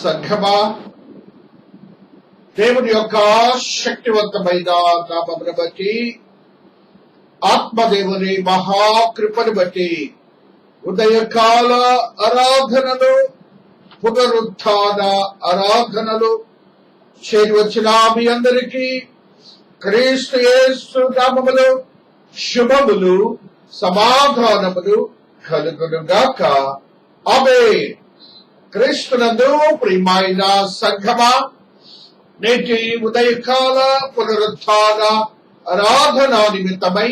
సంఘమా, దేవుని యొక్క శక్తివంతమైన నామమును బట్టి, ఆత్మదేవుని మహాకృపను బట్టి ఉదయకాల ఆరాధనలు, పునరుత్థాన ఆరాధనలు చేరి వచ్చిన మీ అందరికీ క్రీస్తు యేసు నామములో శుభములు, సమాధానములు కలుగునుగాక. ఆమేన్. క్రీస్తునందు ప్రియమైన సంఘమా, నేటి ఉదయకాల పునరుత్థాన ఆరాధన నిమిత్తమై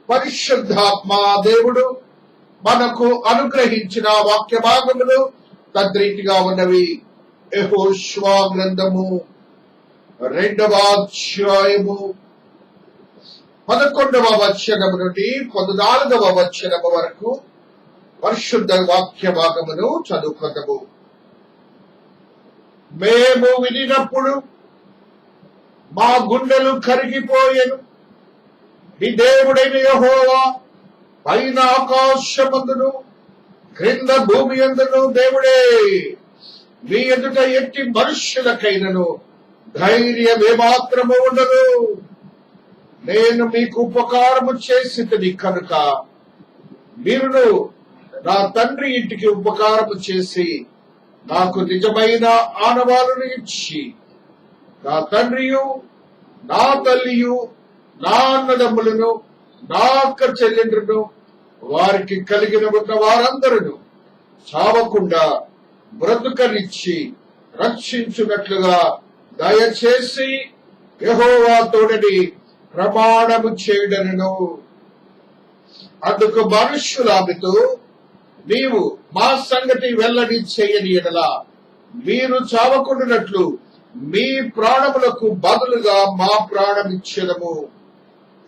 పరిశుద్ధాత్మ దేవుడు మనకు అనుగ్రహించిన వాక్య భాగములు తద్రీతిగా ఉన్నవి. యెహోషువ గ్రంథము 2వ అధ్యాయము 11వ వచనము నుండి 14వ వచనము వరకు పరిశుద్ధ వాక్య భాగమును చదువుకుందాము. మేము వినినప్పుడు మా గుండెలు కరిగిపోయెను. నీ దేవుడైన యెహోవా పైన ఆకాశమందును క్రింద భూమి యందును దేవుడే. మీ ఎదుట ఎట్టి మనుష్యులకైనను ధైర్యం ఏమాత్రము ఉండదు. నేను మీకు ఉపకారము చేసితిని కనుక మీరును నా తండ్రి ఇంటికి ఉపకారము చేసి నాకు నిజమైన ఆనవాలను ఇచ్చి, నా తండ్రియు నా తల్లియు నా అన్నదమ్ములను నా అక్క చెల్లెండ్రును వారికి కలిగిన ఉన్న వారందరూ చావకుండా బ్రతుకనిచ్చి రక్షించున్నట్లుగా దయచేసి యెహోవా తోడని ప్రమాణము చేయడను. అందుకు మనుష్యులామితో, నీవు మా సంగతి వెల్లడి చేయని ఎడల మీరు చావకుండానట్లు మీ ప్రాణములకు బదులుగా మా ప్రాణమిచ్చెదము.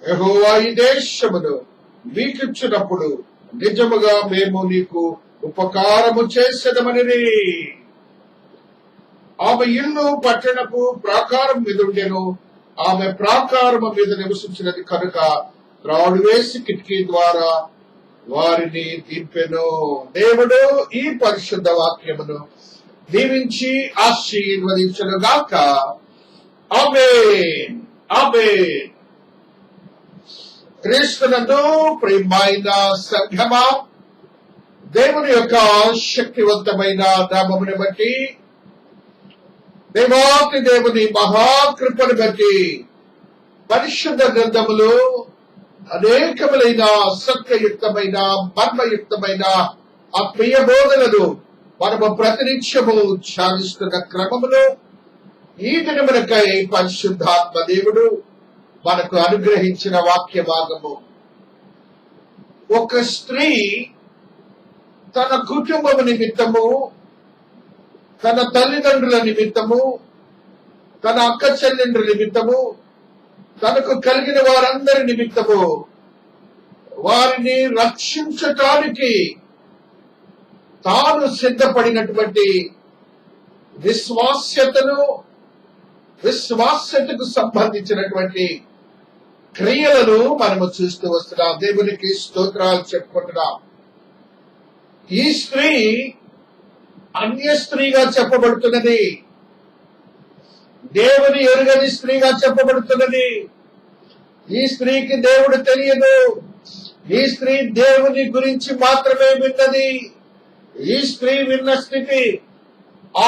యెహోవా ఈ దేశమును మీకిచ్చినప్పుడు నిజముగా మేము నీకు ఉపకారము చేసేదమని. ఆమె ఇల్లు పట్టణపు ప్రాకారం మీద ఉండెను. ఆమె ప్రాకారము మీద నివసించినది కనుక త్రాడు వేసి కిటికీ ద్వారా వారిని దింపెను. దేవుడు ఈ పరిశుద్ధ వాక్యమును దీవించి ఆశీర్వదించునుగాక. ఆమేన్. ఆమేన్. క్రీస్తునందు ప్రియమైన సంఘమా, దేవుని యొక్క శక్తివంతమైన నామమును బట్టి, దేవాతి దేవుని మహాకృపను బట్టి పరిశుద్ధ గ్రంథములు అనేకములైన సత్యయుక్తమైన మర్మయుక్తమైన ఆత్మీయ బోధనలు మనము ప్రతినిత్యము ధ్యానిస్తున్న క్రమములో ఈ దినమునకై పరిశుద్ధాత్మ దేవుడు మనకు అనుగ్రహించిన వాక్య భాగము. ఒక స్త్రీ తన కుటుంబము నిమిత్తము, తన తల్లిదండ్రుల నిమిత్తము, తన అక్క చెల్లెండ్రుల నిమిత్తము, తనకు కలిగిన వారందరి నిమిత్తము వారిని రక్షించటానికి తాను సిద్ధపడినటువంటి విశ్వాస్యతకు సంబంధించినటువంటి క్రియలను మనము చూస్తూ వస్తున్నాం. దేవునికి స్తోత్రాలు చెప్పుకుంటున్నాం. ఈ స్త్రీ అన్య స్త్రీగా చెప్పబడుతున్నది, దేవుని ఎరుగని స్త్రీగా చెప్పబడుతున్నది. ఈ స్త్రీకి దేవుడు తెలియదు. ఈ స్త్రీ దేవుని గురించి మాత్రమే విన్నది. ఈ స్త్రీ విన్న స్థితి ఆ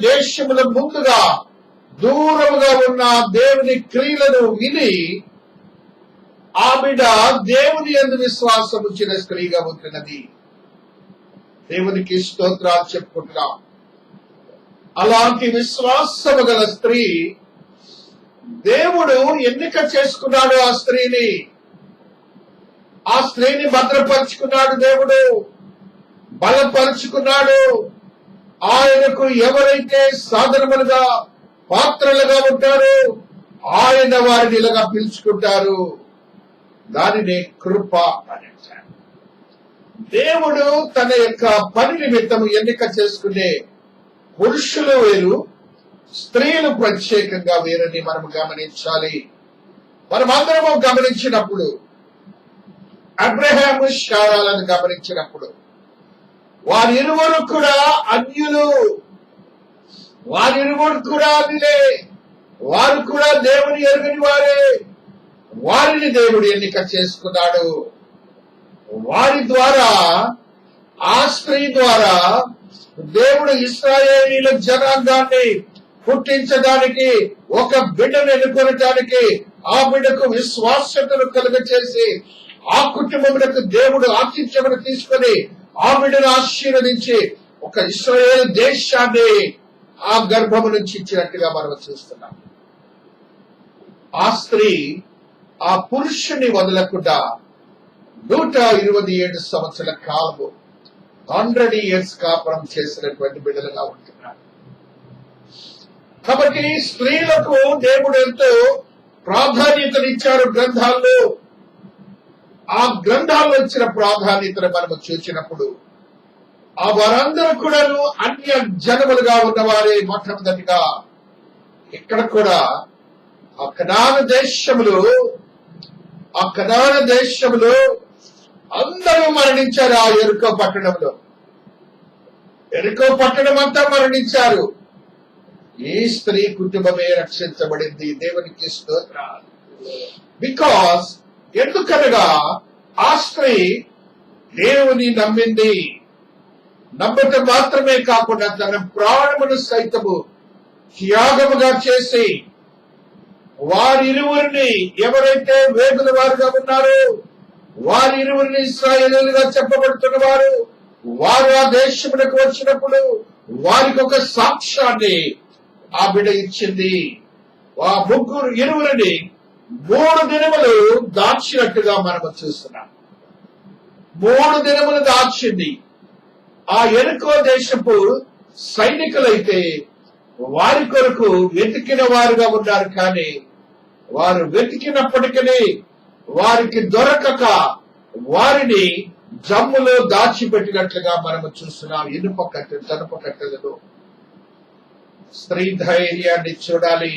దేశముల ముందుగా దూరముగా ఉన్న దేవుని క్రియలను విని ఆవిడ దేవుని యందు విశ్వాసం ఉంచిన స్త్రీగా ఉంటున్నది. దేవునికి స్తోత్రాలు చెప్పుకుంటున్నాం. అలాంటి విశ్వాసము గల స్త్రీ దేవుడు ఎన్నిక చేసుకున్నాడు. ఆ స్త్రీని భద్రపరుచుకున్నాడు. దేవుడు బలపరుచుకున్నాడు. ఆయనకు ఎవరైతే సాధనములుగా పాత్రలుగా ఉంటారో ఆయన వారిని ఇలాగా పిలుచుకుంటారు. దానిని కృప అని అంటారు. దేవుడు తన యొక్క పని నిమిత్తము ఎన్నిక చేసుకునే పురుషులు వేరు, స్త్రీలు ప్రత్యేకంగా వేరని మనం గమనించాలి. మనమందరము గమనించినప్పుడు, అబ్రహాము శారాలను గమనించినప్పుడు వారిరువురు కూడా అన్యులు. వారిరువురు కూడా అదిలే, వారు కూడా దేవుని ఎరుగని వారే. వారిని దేవుడు ఎన్నిక చేసుకున్నాడు. వారి ద్వారా, ఆ స్త్రీ ద్వారా దేవుడు ఇశ్రాయేలీయుల జనాంగాన్ని పుట్టించడానికి, ఒక బిడ్డను ఎన్నుకొనటానికి, ఆ బిడ్డకు విశ్వాసతను కలుగచేసి, ఆ కుటుంబములకు దేవుడు ఆతిథ్యమును తీసుకొని ఆ బిడ్డను ఆశీర్వదించి ఒక ఇశ్రాయేలు దేశాన్ని ఆ గర్భము నుంచి ఇచ్చినట్టుగా మనం చూస్తున్నాం. ఆ స్త్రీ ఆ పురుషుని వదలకుండా 127 సంవత్సరాల కాలము 100 years కాపురం చేసినటువంటి బిడ్డలుగా ఉంటున్నారు. కాబట్టి స్త్రీలకు దేవుడు ఎంతో ప్రాధాన్యతనిచ్చారు గ్రంథాల్లో. ఆ గ్రంథాల్లో ఇచ్చిన ప్రాధాన్యతను మనము చూసినప్పుడు, ఆ వారందరూ కూడా అన్య జనములుగా ఉన్నవారే. మొట్టమొదటిగా ఇక్కడ కూడా ఆ కనాను దేశములో అందరూ మరణించారు. ఆ ఎరుకో పట్టణంలో, ఎరుకో పట్టణం అంతా మరణించారు. ఈ స్త్రీ కుటుంబమే రక్షించబడింది. దేవునికి స్తోత్రాలు. బికాస్ ఎందుకనగా ఆ స్త్రీ దేవుని నమ్మింది. నమ్మటం మాత్రమే కాకుండా తన ప్రాణమును సైతము త్యాగముగా చేసి, వారిరువురిని, ఎవరైతే వేగుల వారుగా ఉన్నారో వారిరువురిని ఇశ్రాయేలీయులుగా చెప్పబడుతున్న వారు ఆ దేశమునకు వచ్చినప్పుడు వారికి ఒక సాక్ష్యాన్ని ఆ బిడ్డ ఇచ్చింది. ఆ ఇరువురిని 3 దినములు దాచినట్టుగా మనము చూస్తున్నాం. 3 దినములు దాచింది. ఆ ఎరుకో దేశపు సైనికులైతే వారి కొరకు వెతికిన వారుగా ఉన్నారు. కానీ వారు వెతికినప్పటికీ వారికి దొరకక వారిని జమ్ములో దాచిపెట్టినట్లుగా మనము చూస్తున్నాం. ఇనుప కట్టెలు, తనుప కట్టెలను. స్త్రీ ధైర్యాన్ని చూడాలి,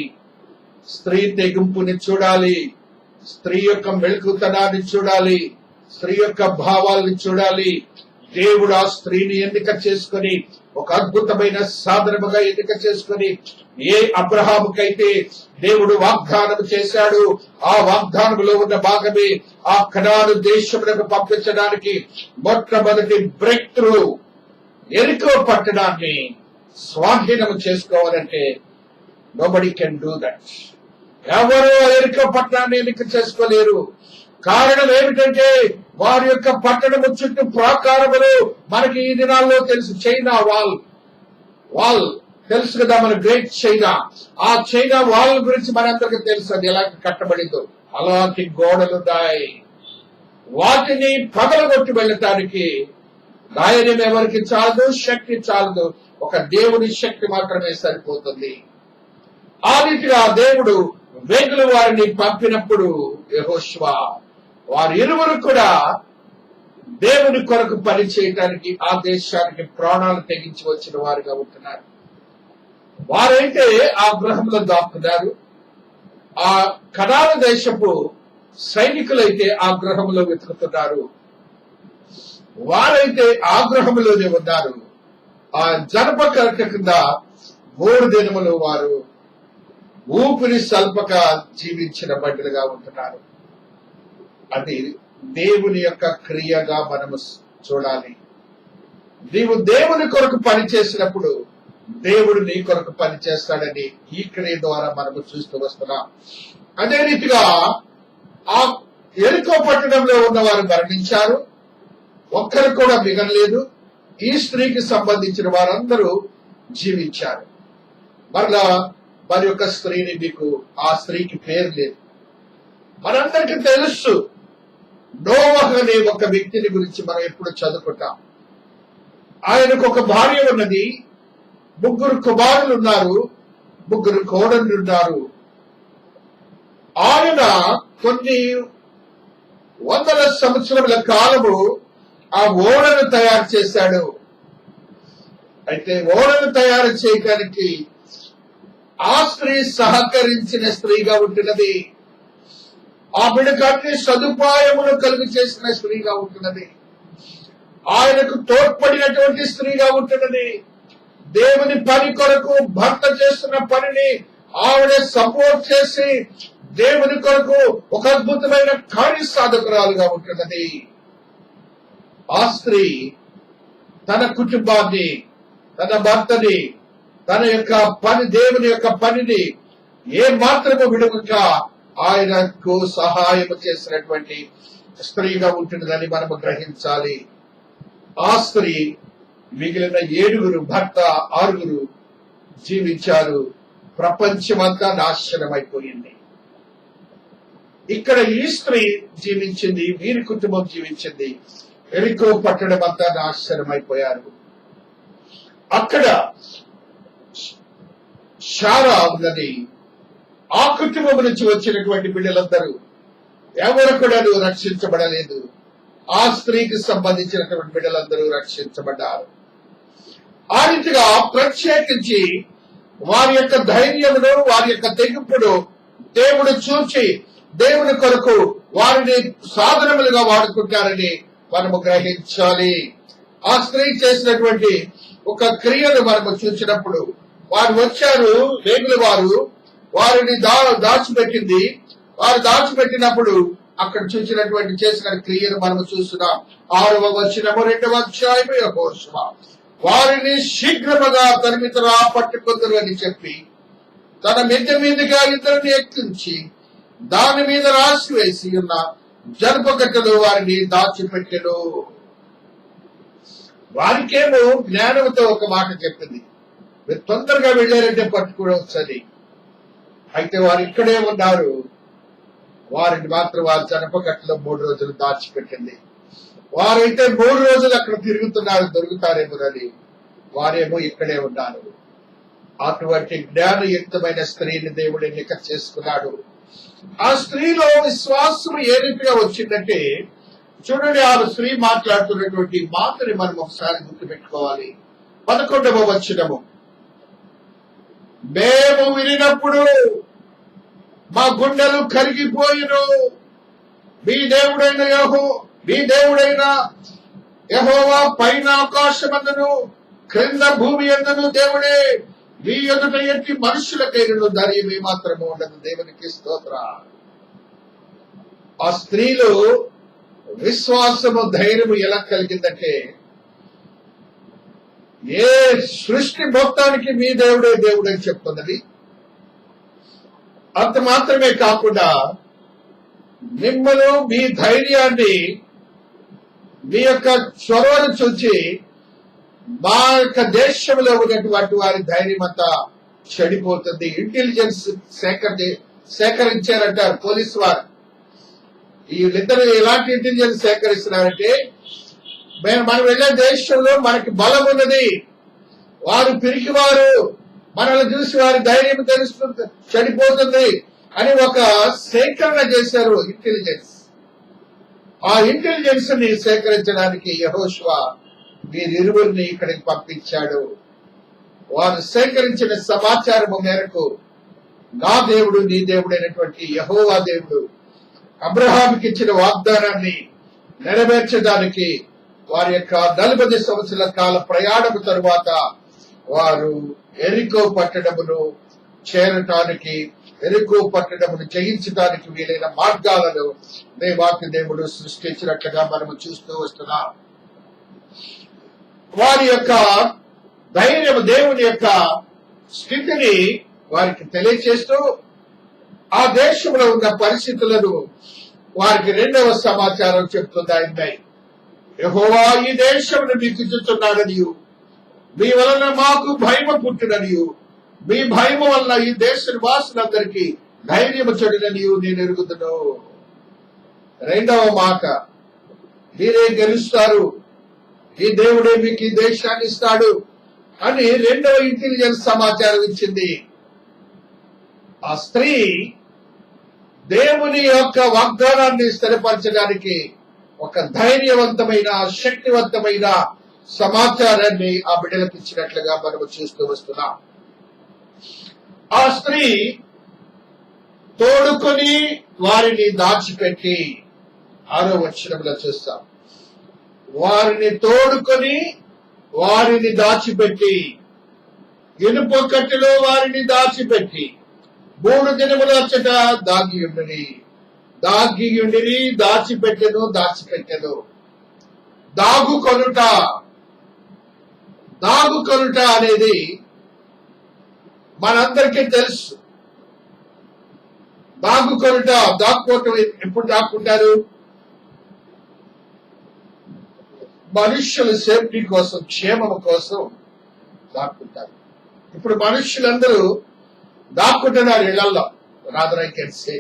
స్త్రీ తెగింపుని చూడాలి, స్త్రీ యొక్క మెళుకుతనాన్ని చూడాలి, స్త్రీ యొక్క భావాల్ని చూడాలి. దేవుడు ఆ స్త్రీని ఎన్నిక చేసుకుని ఒక అద్భుతమైన సాధనముగా ఎన్నిక చేసుకుని, ఏ అబ్రహాముకైతే దేవుడు వాగ్దానం చేశాడు, ఆ వాగ్దానంలో ఉన్న భాగమే ఆ కనాను దేశములకు పంపించడానికి మొట్టమొదటి బ్రేక్ త్రూ ఎరికో పట్టణాన్ని స్వాధీనం చేసుకోవాలంటే నోబడీ కెన్ డూ దట్. ఎవరు ఎరికో పట్టణాన్ని ఎన్నిక చేసుకోలేరు. కారణం ఏమిటంటే వారి యొక్క పట్టణము చుట్టూ ప్రాకారములు మనకి ఈ దినాల్లో తెలుసు. చైనా వాల్ తెలుసు కదా, మన గ్రేట్ చైనా. ఆ చైనా వాల్ గురించి మనందరికీ తెలుసు, అది ఎలా కట్టబడిందో. అలాంటి గోడలున్నాయి. వాటిని పగలగొట్టి వెళ్ళటానికి ధైర్యం ఎవరికి చాలదు, శక్తి చాలదు. ఒక దేవుని శక్తి మాత్రమే సరిపోతుంది. ఆ రీతిగా దేవుడు వేగుల వారిని పంపినప్పుడు యెహోషువ వారిరువురు కూడా దేవుని కొరకు పని చేయడానికి ఆ దేశానికి ప్రాణాలు తెగించి వచ్చిన వారుగా ఉంటున్నారు. వారైతే ఆ గృహంలో దాక్కున్నారు. ఆ కనాను దేశపు సైనికులైతే ఆ గృహంలో వెతుకుతున్నారు. వారైతే ఆ గృహంలోనే ఉన్నారు. ఆ జనపక కింద 3 దినములు వారు ఊపిరి సల్పక జీవించిన బిడ్డలుగా ఉంటున్నారు. అది దేవుని యొక్క క్రియగా మనము చూడాలి. నీవు దేవుని కొరకు పని చేసినప్పుడు దేవుడు నీ కొరకు పని చేస్తాడని ఈ క్రియ ద్వారా మనము చూస్తూ వస్తున్నాం. అదే రీతిగా ఆ ఎరికో పట్టణంలో ఉన్న వారు మరణించారు. ఒక్కరు కూడా మిగలలేదు. ఈ స్త్రీకి సంబంధించిన వారందరూ జీవించారు. మరలా మరి యొక్క స్త్రీని, మీకు ఆ స్త్రీకి పేరు లేదు. మనందరికీ తెలుసు, నోవహు అనే ఒక వ్యక్తిని గురించి మనం ఎప్పుడు చదువుకుంటాం. ఆయనకు ఒక భార్య ఉన్నది, 3 కుమారులు ఉన్నారు, 3 కోడళ్ళు ఉన్నారు. ఆయన కొన్ని వందల సంవత్సరముల కాలము ఆ ఓడను తయారు చేశాడు. అయితే ఓడను తయారు చేయడానికి ఆ స్త్రీ సహకరించిన స్త్రీగా ఉంటున్నది. ఆ బిడ్డకు అన్ని సదుపాయములు కలుగు చేసిన స్త్రీగా ఉంటున్నది. ఆయనకు తోడ్పడినటువంటి స్త్రీగా ఉంటున్నది. దేవుని పని కొరకు భర్త చేస్తున్న పనిని ఆవిడ సపోర్ట్ చేసి దేవుని కొరకు ఒక అద్భుతమైన కార్య సాధకురాలుగా ఉంటున్నది. ఆ స్త్రీ తన కుటుంబాన్ని, తన భర్తని, తన యొక్క పని, దేవుని యొక్క పనిని ఏ మాత్రము విడువక ఆయనకు సహాయం చేసినటువంటి స్త్రీగా ఉంటున్నదని మనము గ్రహించాలి. ఆ స్త్రీ మిగిలిన 7 భర్త 6 జీవించారు. ప్రపంచమంతా నాశనమైపోయింది. ఇక్కడ ఈ స్త్రీ జీవించింది, వీరి కుటుంబం జీవించింది. ఎరికో పట్టణం అంతా నాశనమైపోయారు. అక్కడ శారా ఉన్నది. ఆ కుటుంబం నుంచి వచ్చినటువంటి బిడ్డలందరూ ఎవరు కూడా రక్షించబడలేదు. ఆ స్త్రీకి సంబంధించినటువంటి బిడ్డలందరూ రక్షించబడ్డారు. ఆ రీతిగా ప్రత్యేకించి వారి యొక్క ధైర్యమును, వారి యొక్క తెగింపును దేవుడు చూచి దేవుని కొరకు వారిని సాధనములుగా వాడుకుంటారని మనము గ్రహించాలి. ఆ స్త్రీ చేసినటువంటి ఒక క్రియను మనము చూసినప్పుడు, వారు వచ్చారు, వేగుల వారు వారిని దాచిపెట్టింది. వారు దాచిపెట్టినప్పుడు అక్కడ చూసినటువంటి చేసిన క్రియను మనము చూస్తున్నాం. 6వ వచనము 2వ అధ్యాయము యెహోషువ వారిని శీఘ్రముగా తరిమితరా పట్టుకొందరు అని చెప్పి తన మిద్దె మీదుగా 2 ఎక్కించి దాని మీద రాసి వేసి ఉన్న జనపకట్టలు వారిని దాచిపెట్టెను. వారికేమో జ్ఞానంతో ఒక మాట చెప్పింది, మీరు తొందరగా వెళ్ళారంటే పట్టుకోవచ్చని. అయితే వారు ఇక్కడే ఉన్నారు. వారిని మాత్రం వారి జనపకట్టలో 3 రోజులు దాచిపెట్టింది. వారైతే 3 రోజులు అక్కడ తిరుగుతున్నారు, దొరుకుతారేమోనని. వారేమో ఇక్కడే ఉన్నారు. అటువంటి జ్ఞానయుక్తమైన స్త్రీని దేవుడు ఎన్నిక చేసుకున్నాడు. ఆ స్త్రీలో విశ్వాసం ఏ రీతిగా వచ్చిందంటే, చూడండి, ఆ స్త్రీ మాట్లాడుతున్నటువంటి మాటని మనం ఒకసారి గుర్తుపెట్టుకోవాలి. 11వ వచనము, మేము వినినప్పుడు మా గుండెలు కరిగిపోయిను. మీ దేవుడైన యెహోవా పైన ఆకాశమందును క్రింద భూమి యందును దేవుడే. మీ ఎదుట ఎట్టి మనుషులకైనను ధైర్యం ఏమాత్రము ఉండదు. దేవునికి స్తోత్ర. ఆ స్త్రీలో విశ్వాసము, ధైర్యము ఎలా కలిగిందంటే, ఏ సృష్టి మొత్తానికి మీ దేవుడే దేవుడు అని చెప్తున్నది. అంత మాత్రమే కాకుండా మిమ్మల్ని, మీ ధైర్యాన్ని, మీ యొక్క చొరవను చూచి మా యొక్క దేశంలో ఉన్నటువంటి వారి ధైర్యం అంతా చెడిపోతుంది. ఇంటెలిజెన్స్ సేకరించారంటారు పోలీసు వారు. వీళ్ళిద్దరు ఎలాంటి ఇంటెలిజెన్స్ సేకరిస్తున్నారంటే, మనం వెళ్ళే దేశంలో మనకి బలం ఉన్నది, వారు పిరికివారు, మనల్ని చూసి వారి ధైర్యం తెలుస్తుంది, చెడిపోతుంది అని ఒక సేకరణ చేశారు ఇంటెలిజెన్స్. ఆ ఇంటెలిజెన్స్ ని సేకరించడానికి యెహోషువ వీరిరువురిని ఇక్కడికి పంపించాడు. వారు సేకరించిన సమాచారము మేరకు నా దేవుడు, నీ దేవుడైనటువంటి యెహోవా దేవుడు అబ్రహాముకి ఇచ్చిన వాగ్దానాన్ని నెరవేర్చడానికి వారి యొక్క 40 సంవత్సరాల కాల ప్రయాణము తరువాత వారు ఎరికో పట్టణమును చేరటానికి, ఎరికో పట్టణమును జయించడానికి వీలైన మార్గాలను దేవాతి దేవుడు సృష్టించినట్లుగా మనము చూస్తూ వస్తున్నాం. వారి యొక్క ధైర్యం, దేవుని యొక్క స్థితిని వారికి తెలియచేస్తూ ఆ దేశంలో ఉన్న పరిస్థితులను వారికి 2వ సమాచారం చెప్తుంది. యెహోవా ఈ దేశమును మీకు ఇచ్చుచున్నాడనియు, మీ వలన మాకు భయము పుట్టిననియు, మీ భయము వలన ఈ దేశ నివాసులందరికీ ధైర్యము చెడుననియు నేను ఎరుగుదును. 2వ మాట, మీరే గెలుస్తారు, ఈ దేవుడే మీకు ఈ దేశాన్ని ఇస్తాడు అని 2వ ఇంటెలిజెన్స్ సమాచారం ఇచ్చింది. ఆ స్త్రీ దేవుని యొక్క వాగ్దానాన్ని స్థిరపరచడానికి ఒక ధైర్యవంతమైన, శక్తివంతమైన సమాచారాన్ని ఆ బిడ్డలకు ఇచ్చినట్లుగా మనము చూస్తూ వస్తున్నాం. ఆ స్త్రీ తోడుకొని వారిని దాచిపెట్టి, 6వ వచనంలో చూస్తాం, వారిని తోడుకొని వారిని దాచిపెట్టి ఇనుప కట్టెలో వారిని దాచిపెట్టి 3 దినముల అచ్చట దాగియుండిరి, దాచిపెట్టెను. దాగుకొనుట అనేది మనందరికీ తెలుసు. దాక్కోవటం ఎప్పుడు దాక్కుంటారు? మనుష్యుల సేఫ్టీ కోసం, క్షేమం కోసం దాక్కుంటారు. ఇప్పుడు మనుష్యులందరూ దాక్కుంటున్నారు ఇళ్లలో. రాదర్ ఐ కెన్ సే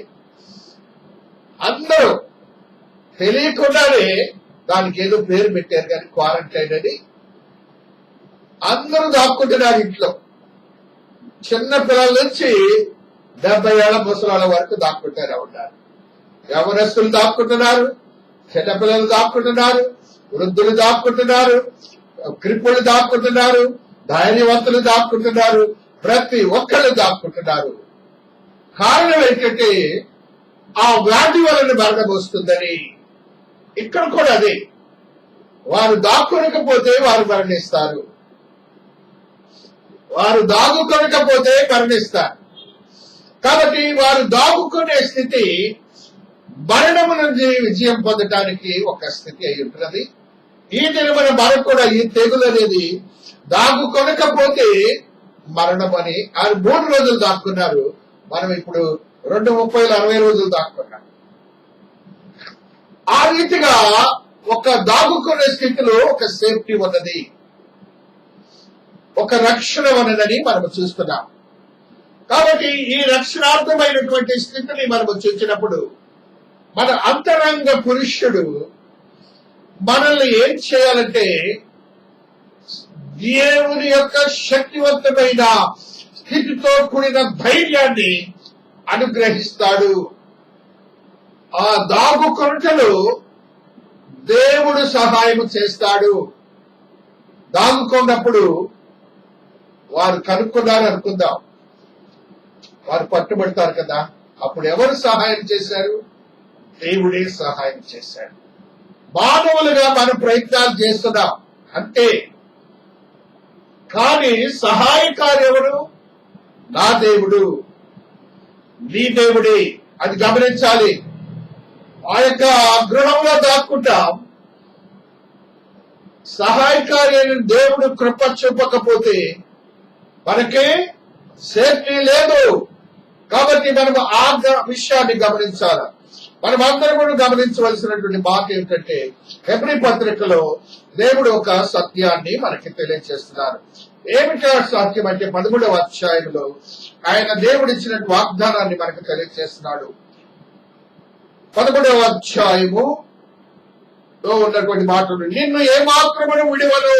అందరూ తెలియకుండానే దానికి ఏదో పేరు పెట్టారు కానీ క్వారంటైన్ అని. అందరూ దాక్కుంటున్నారు ఇంట్లో. చిన్న పిల్లల నుంచి 70 ఏళ్ల ముసలాళ్ళ వరకు దాక్కుంటారు ఉంటారు. యవనస్తులు దాక్కుంటున్నారు, చిన్నపిల్లలు దాక్కుంటున్నారు, వృద్ధులు దాక్కుంటున్నారు, క్రిపులు దాక్కుంటున్నారు, ధైర్యవంతులు దాక్కుంటున్నారు, ప్రతి ఒక్కళ్ళు దాక్కుంటున్నారు. కారణం ఏంటంటే ఆ వ్యాధి వలన మరణం వస్తుందని. ఇక్కడ కూడా అదే, వారు దాక్కొనకపోతే వారు మరణిస్తారు, వారు దాగుకొనకపోతే మరణిస్తారు. కాబట్టి వారు దాగుకునే స్థితి మరణము నుంచి విజయం పొందటానికి ఒక స్థితి అయి ఉంటున్నది. ఈ దినమున మనకు కూడా ఈ తెగులు అనేది దాగుకొనకపోతే మరణం అని. 3 రోజులు దాక్కున్నారు, మనం ఇప్పుడు 2:30 60 రోజులు దాక్కున్నాం. ఆ రీతిగా ఒక దాగుకునే స్థితిలో ఒక సేఫ్టీ ఉన్నది, ఒక రక్షణ ఉన్నదని మనము చూస్తున్నాం. కాబట్టి ఈ రక్షణార్థమైనటువంటి స్థితిని మనము చూసినప్పుడు మన అంతరంగ పురుషుడు మనల్ని ఏం చేయాలంటే దేవుని యొక్క శక్తివంతమైన స్థితితో కూడిన ధైర్యాన్ని అనుగ్రహిస్తాడు. ఆ దాగుకొనుటలో దేవుడు సహాయం చేస్తాడు. దాగుకున్నప్పుడు వారు కనుక్కున్నారు అనుకుందాం, వారు పట్టుబడతారు కదా, అప్పుడు ఎవరు సహాయం చేశారు? దేవుడే సహాయం చేశాడు. మానవులుగా మనం ప్రయత్నాలు చేస్తున్నాం అంతే, కానీ సహాయకారు ఎవరు? నా దేవుడు, నీ దేవుడే. అది గమనించాలి. ఆ యొక్క గృహంలో దాక్కుంటాం, సహాయకారి దేవుడు కృప చూపకపోతే మనకి సేఫ్టీ లేదు. కాబట్టి మనం ఆ విషయాన్ని గమనించాలి. మనం అందరం కూడా గమనించవలసినటువంటి మాట ఏమిటంటే, హెబ్రీ పత్రికలో దేవుడు ఒక సత్యాన్ని మనకి తెలియజేస్తున్నారు. ఏమిటా సత్యం అంటే 13వ అధ్యాయంలో ఆయన దేవుడు ఇచ్చిన వాగ్దానాన్ని మనకు తెలియజేస్తున్నాడు. 13వ అధ్యాయములో ఉన్నటువంటి మాటలు, నిన్ను ఏమాత్రమును విడివను,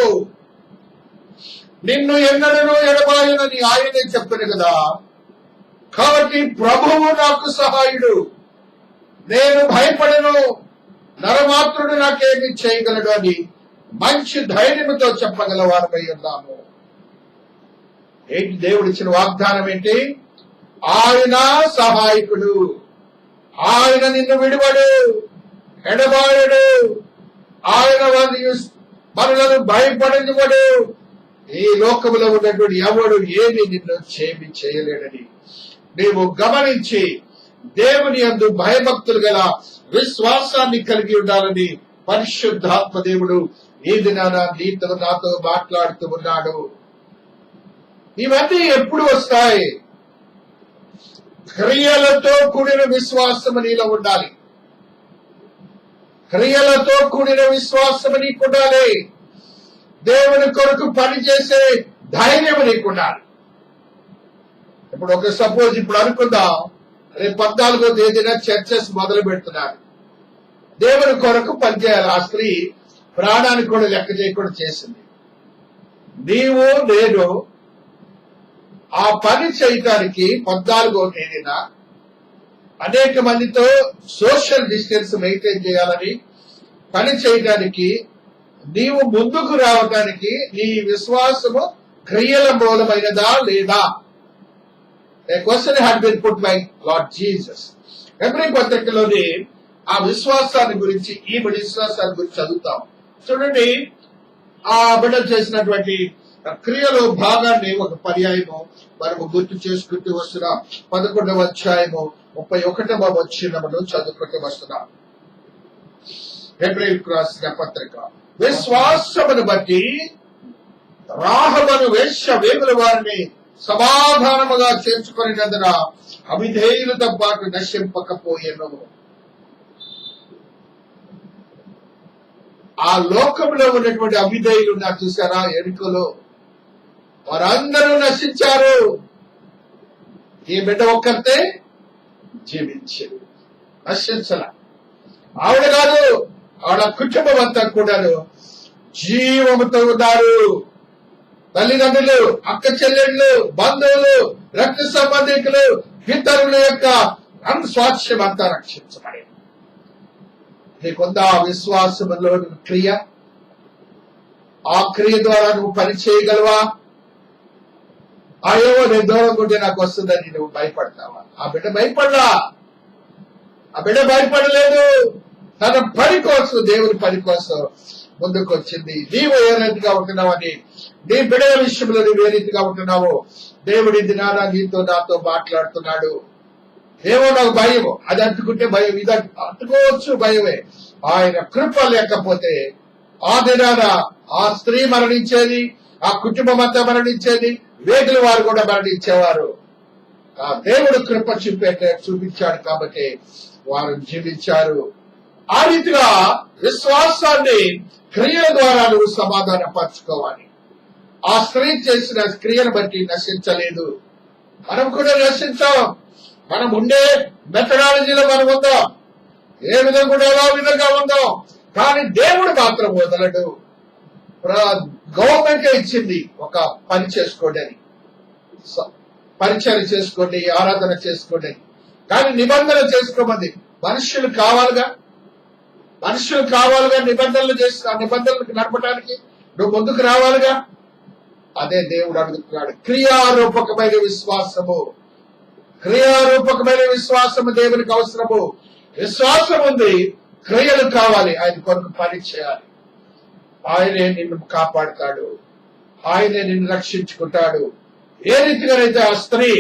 నిన్ను ఎన్నడను ఎడబాయనని ఆయనే చెప్పాను కదా. కాబట్టి ప్రభువు నాకు సహాయుడు, నేను భయపడను, నరమాత్రుడు నాకేమి చేయగలడు అని మంచి ధైర్యంతో చెప్పగల వారమై ఉన్నాము. ఏంటి దేవుడు ఇచ్చిన వాగ్దానం ఏంటి? ఆయన సహాయకుడు, ఆయన నిన్ను విడివడు, ఎడబాయడు, ఆయన మనలను భయపడనివ్వడు. ఈ లోకములో ఉన్నటువంటి ఎవడు ఏమి నిన్ను చేయలేడని నీవు గమనించి దేవుని యందు భయభక్తులు గల విశ్వాసాన్ని కలిగి ఉండాలని పరిశుద్ధాత్మ దేవుడు ఈ దినాన నీతో నాతో మాట్లాడుతూ ఉన్నాడు. ఇవన్నీ ఎప్పుడు వస్తాయి? క్రియలతో కూడిన విశ్వాసము నీలో ఉండాలి. క్రియలతో కూడిన విశ్వాసము నీకు ఉండాలి. దేవుని కొరకు పనిచేసే ధైర్యం నీకు ఉండాలి. ఇప్పుడు ఒక సపోజ్ ఇప్పుడు అనుకుందాం, రేపు 14వ తేదీన చర్చెస్ మొదలు పెడుతున్నారు. దేవుని కొరకు పనిచేయాలి. ఆ స్త్రీ ప్రాణానికి కూడా లెక్క చేయకుండా చేసింది. నీవు నేను ఆ పని చేయటానికి 14వ తేదీన అనేక మందితో సోషల్ డిస్టెన్స్ మెయింటైన్ చేయాలని పని చేయడానికి నీవు ముందుకు రావడానికి నీ విశ్వాసము క్రియల మూలమైనదా లేదా? A question had been put by Lord Jesus. Hebrew పత్రికలోని ఆ విశ్వాసాన్ని గురించి, ఈ విశ్వాసాన్ని గురించి చదువుతాం. చూడండి, ఆ బిడ్డ చేసినటువంటి క్రియలో భాగాన్ని ఒక పర్యాయము మనము గుర్తు చేసుకుంటూ వస్తున్నాం. 11వ అధ్యాయము 31వ వచనమును చదువుకుంటూ వస్తున్నాం. హెబ్రీయులకు రాసిన పత్రిక. విశ్వాసమును బట్టి రాహబను వేశ్య వేగుల వారిని సమాధానముగా చేర్చుకునేందున అవిధేయులతో పాటు నశింపకపోయేను. ఆ లోకంలో ఉన్నటువంటి అవిధేయులు నాకు చూసారా, ఎరుకలో వారందరూ నశించారు. ఈ బిడ్డ ఒక్కరితే జీవించారు, నశించాల. ఆవిడ కాదు, ఆవిడ కుటుంబం అంతా కూడాను జీవముతో ఉన్నారు. తల్లిదండ్రులు, అక్క చెల్లెళ్ళు, బంధువులు, రక్త సంబంధికులు, ఇతరుల యొక్క స్వాస్థ్యం అంతా రక్షించబడి నీకుందా విశ్వాసంలో క్రియ? ఆ క్రియ ద్వారా నువ్వు పని చేయగలవా? అయ్యో నేను దూరం కొంటే నాకు వస్తుందని నువ్వు భయపడతావా? ఆ బిడ్డ భయపడలా, ఆ బిడ్డ భయపడలేదు. తన పని కోసం, దేవుని పని కోసం ముందుకు వచ్చింది. నీవు ఏ రీతిగా ఉంటున్నావని, నీ బిడ్డల విషయంలో నువ్వు ఏ రీతిగా ఉంటున్నావో దేవుడి దినాన నీతో నాతో మాట్లాడుతున్నాడు. ఏమో నాకు భయము, అది అంటుకుంటే భయం, ఇది అంటుకోవచ్చు భయమే. ఆయన కృప లేకపోతే ఆ దినాన ఆ స్త్రీ మరణించేది, ఆ కుటుంబం అంతా మరణించేది, వేగుల వారు కూడా మరణించేవారు. ఆ దేవుడు కృప చూపించాడు కాబట్టి వారు జీవించారు. ఆ రీతిగా విశ్వాసాన్ని క్రియల ద్వారా నువ్వు సమాధాన పరచుకోవాలి. ఆ స్త్రీ చేసిన క్రియను బట్టి నశించలేదు. మనం కూడా నశించాం. మనం ఉండే మెథడాలజీలో మనం ఉందాం, ఏ విధంగా కూడా ఎలా విధంగా ఉందాం. కానీ దేవుడు మాత్రం వదలడు. గవర్నమెంట్ ఇచ్చింది ఒక పని చేసుకోండి అని, పరిచయం చేసుకోండి, ఆరాధన చేసుకోండి. కానీ నిబంధన చేసుకోమంది. మనుషులు కావాలిగా, నిబంధనలు చేసి ఆ నిబంధనలకు నడపడానికి నువ్వు ముందుకు రావాలిగా. అదే దేవుడు అడుగుతున్నాడు. క్రియారూపకమైన విశ్వాసము దేవునికి అవసరము. విశ్వాసం ఉంది, క్రియలు కావాలి. ఆయన కొరకు పని చేయాలి. ఆయనే నిన్ను కాపాడుతాడు, ఆయనే నిన్ను రక్షించుకుంటాడు. ఏ రీతిగానైతే ఆ స్త్రీ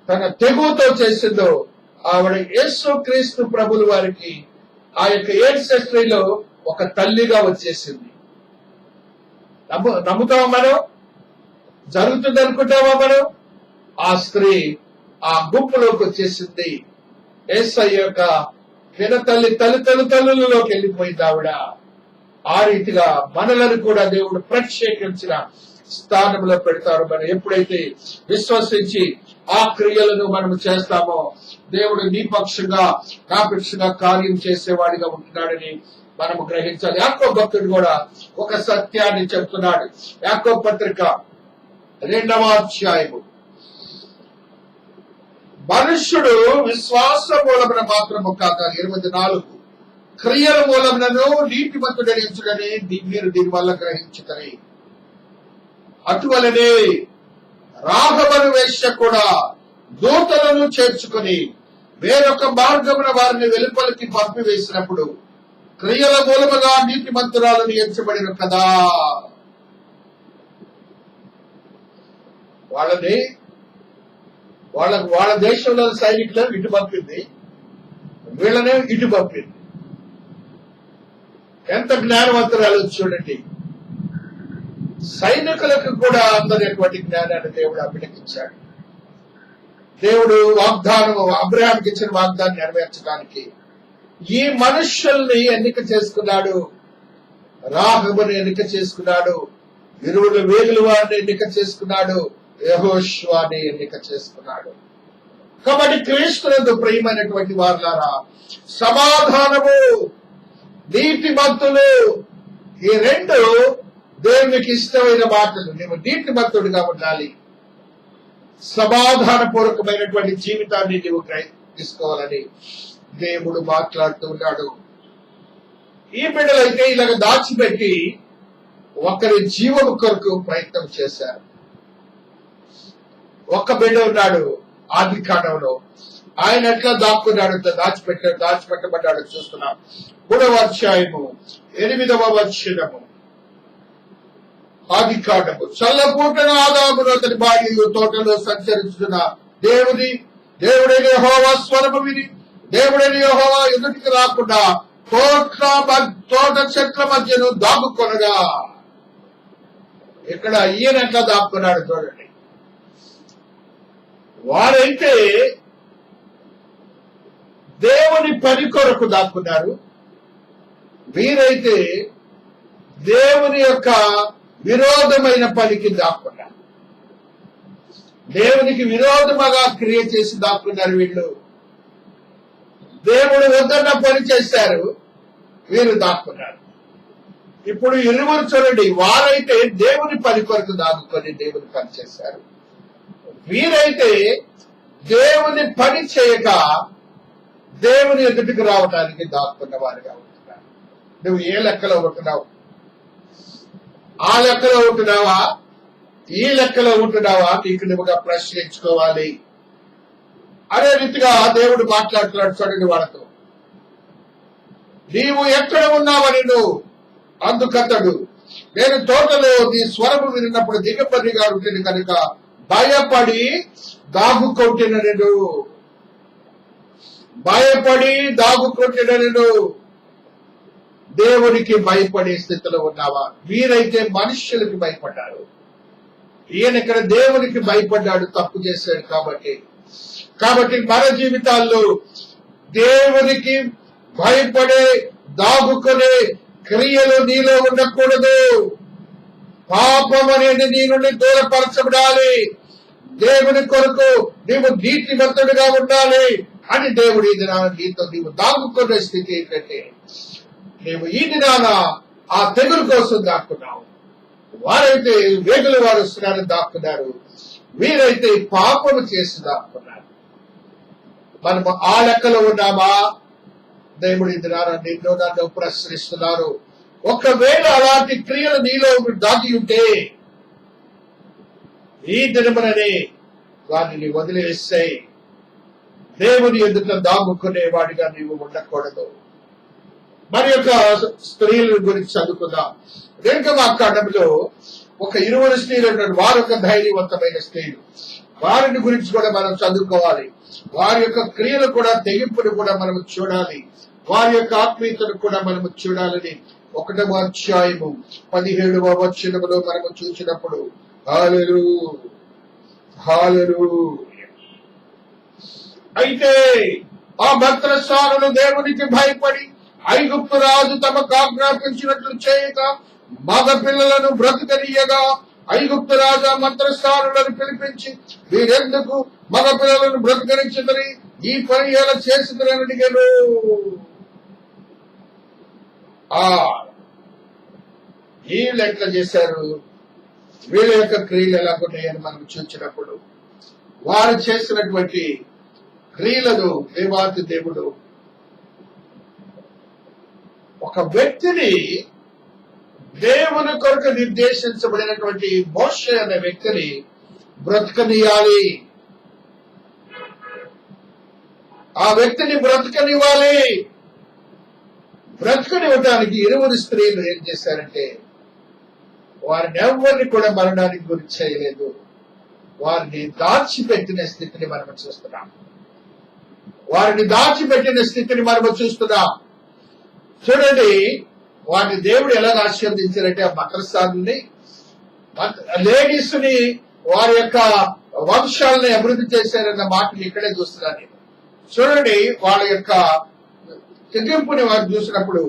తన తెగువతో చేసిందో, ఆవిడ యేసు క్రీస్తు ప్రభుల వారికి ఆ యొక్క ఏడ్సెస్ట్రీలో ఒక తల్లిగా వచ్చేసింది. నమ్ముతావా మనం? జరుగుతుంది అనుకుంటావా మనం? ఆ స్త్రీ ఆ గుంపులోకి వచ్చేసింది. యేసయ్య యొక్క తల్లులలోకి వెళ్ళిపోయింది ఆవిడ. ఆ రీతిగా మనలను కూడా దేవుడు ప్రత్యేకించిన స్థానంలో పెడతారు. మనం ఎప్పుడైతే విశ్వసించి ఆ క్రియలను మనం చేస్తామో దేవుడు నీ పక్షంగా నా పక్షంగా కార్యం చేసేవాడిగా ఉంటున్నాడని మనము గ్రహించాలి. యాకోబు భక్తుడు కూడా ఒక సత్యాన్ని చెప్తున్నాడు. యాకోబు పత్రిక 2వ అధ్యాయము. మనుష్యుడు విశ్వాస మూలమున మాత్రము కాక 24 క్రియల మూలమునను నీతిమంతుడని ఎంచుడని మీరు దీని వల్ల గ్రహించుతని. అటువలనే రాహబను వేశ్య కూడా దూతలను చేర్చుకుని వేరొక మార్గమున వారిని వెలుపలికి పంపివేసినప్పుడు క్రియల మూలముగా నీతిమంతురాలను ఎంచబడిన కదా. వాళ్ళ దేశంలో సైనికులను ఇటు పంపింది, వీళ్ళనే ఇటు పంపింది. ఎంత జ్ఞానవంతురాలు చూడండి. సైనికులకు కూడా అందరినటువంటి జ్ఞానాన్ని దేవుడు అభినందించాడు. దేవుడు అబ్రహాంకి ఇచ్చిన వాగ్దాన్ని నెరవేర్చడానికి ఈ మనుషుల్ని ఎన్నిక చేసుకున్నాడు. రాహబుని ఎన్నిక చేసుకున్నాడు, ఇరువురు వేగుల వారిని ఎన్నిక చేసుకున్నాడు, యెహోషువని ఎన్నిక చేసుకున్నాడు. కాబట్టి క్రీస్తునందు ప్రియమైనటువంటి వారులారా, సమాధానము, నీతిమంతులు, ఈ రెండు దేవునికి ఇష్టమైన మాటలు. నువ్వు నీతిమంతుడిగా ఉండాలి, సమాధాన పూర్వకమైనటువంటి జీవితాన్ని నువ్వు తీసుకోవాలని దేవుడు మాట్లాడుతూ ఉన్నాడు. ఈ బిడ్డలైతే ఇలాగ దాచిపెట్టి ఒకరి జీవము కొరకు ప్రయత్నం చేశారు. ఒక్క బిడ్డ ఉన్నాడు ఆది కాండంలో. ఆయన ఎట్లా దాక్కున్నాడు, దాచిపెట్టబడ్డాడు చూస్తున్నాం. 3వ అధ్యాయము 8వ వచనము. ఆది కాండము. చల్లపూటన ఆదామును అతని భార్యయు తోటలో సంచరిస్తున్న దేవుడైన యెహోవా స్వరము విని దేవుడైన యెహోవా ఎదుటికి రాకుండా తోట చెట్ల మధ్యను దాక్కుకొనగా. ఇక్కడ ఈయన ఎట్లా దాక్కున్నాడు చూడండి. వారైతే దేవుని పని కొరకు దాక్కున్నారు, వీరైతే దేవుని యొక్క విరోధమైన పనికి దాక్కున్నారు. దేవునికి విరోధముగా క్రియ చేసి దాక్కున్నారు వీళ్ళు. దేవుడు వద్దన్న పని చేశారు, వీరు దాక్కున్నారు. ఇప్పుడు ఇరువురు చూడండి, వారైతే దేవుని పని కొరకు దాక్కుని దేవుని పని చేశారు, వీరైతే దేవుని పని చేయక దేవుని ఎదుటికి రావడానికి దాక్కున్న వారిగా ఉంటున్నారు. నువ్వు ఏ లెక్కలో ఉంటున్నావు? ఆ లెక్కలో ఉంటున్నావా, ఈ లెక్కలో ఉంటున్నావా? నీకు నువ్వుగా ప్రశ్నించుకోవాలి. అదే రీతిగా దేవుడు మాట్లాడుతున్నాడు చూడండి వాళ్ళతో. నీవు ఎక్కడ ఉన్నావని నువ్వు అందుకతడు నేను తోటలో నీ స్వరము విన్నప్పుడు దిగబడిగా ఉంటుంది కనుక భయపడి దాగుకొట్టిన నేను దేవునికి భయపడే స్థితిలో ఉన్నావా? వీరైతే మనుష్యులకి భయపడ్డారు, ఈయన ఇక్కడ దేవునికి భయపడ్డాడు, తప్పు చేశాడు. కాబట్టి మన జీవితాల్లో దేవునికి భయపడే దాగుకునే క్రియలు నీలో ఉండకూడదు. పాపం అనేది నీ నుండి దూరపరచబడాలి. దేవుని కొరకు నీవు నీతిమంతుడిగా ఉండాలి అని దేవుడు ఈ దినాన నీతో నీవు దాగుకునే స్థితి ఏంటంటే, నీవు ఈ దినాన ఆ తెగులు కోసం దాక్కున్నావు. వారైతే వేగులు వారు వస్తున్నారని దాక్కున్నారు, వీరైతే పాపము చేసి దాక్కున్నారు. మనము ఆ లెక్కలో ఉన్నామా? దేవుడు ఈ దినాన నిన్ను నన్ను ప్రశ్నిస్తున్నారు. ఒకవేళ అలాంటి క్రియలు నీలో దాగి ఉంటే ఈ దినముననే వారిని వదిలేస్తాయి. దేవుని ఎదుట దాముకునే వాడిగా నీవు ఉండకూడదు. మరి యొక్క స్త్రీల గురించి చదువుకుందాం. రేఖవాకాండంలో ఒక 20 స్త్రీలు ఉన్నారు. వారు ఒక ధైర్యవంతమైన స్త్రీలు. వారిని గురించి కూడా మనం చదువుకోవాలి. వారి యొక్క క్రియలు కూడా, తెగింపును కూడా మనం చూడాలి. వారి యొక్క ఆత్మీయతను కూడా మనము చూడాలని 1వ అధ్యాయము 17వ వచనములో మనము చూసినప్పుడు అయితే ఆ మంత్రసారులు దేవునికి భయపడి ఐగుప్తు రాజు తమకు ఆజ్ఞాపించినట్లు చేయక మగ పిల్లలను బ్రతకనీయగా ఐగుప్తు రాజు ఆ మంత్రసారులను పిలిపించి, వీరెందుకు మగ పిల్లలను బ్రతకనించదని ఈ పని ఎలా చేసిందని అడిగారు. వీళ్ళు ఎట్లా చేశారు, వీళ్ళ యొక్క క్రియలు ఎలాగున్నాయని మనం చూసినప్పుడు వారు చేసినటువంటి క్రియలను దేవాతి దేవుడు ఒక వ్యక్తిని, దేవుని కొరకు నిర్దేశించబడినటువంటి మోషే అనే వ్యక్తిని బ్రతకనియాలి. ఆ వ్యక్తిని బ్రతకనివ్వాలి. బ్రతకనివ్వడానికి 20 స్త్రీలు ఏం చేశారంటే, వారిని ఎవరిని కూడా మరణానికి గురి చేయలేదు. వారిని దాచిపెట్టిన స్థితిని మనం చూస్తున్నాం. చూడండి, వారిని దేవుడు ఎలా ఆశీర్వదించారంటే, ఆ మంత్రస్థానాన్ని, లేడీస్ ని, వారి యొక్క వంశాలని అభివృద్ధి చేశారన్న మాటలు ఇక్కడే చూస్తున్నాను నేను. చూడండి, వాళ్ళ యొక్క తెగింపుని వారు చూసినప్పుడు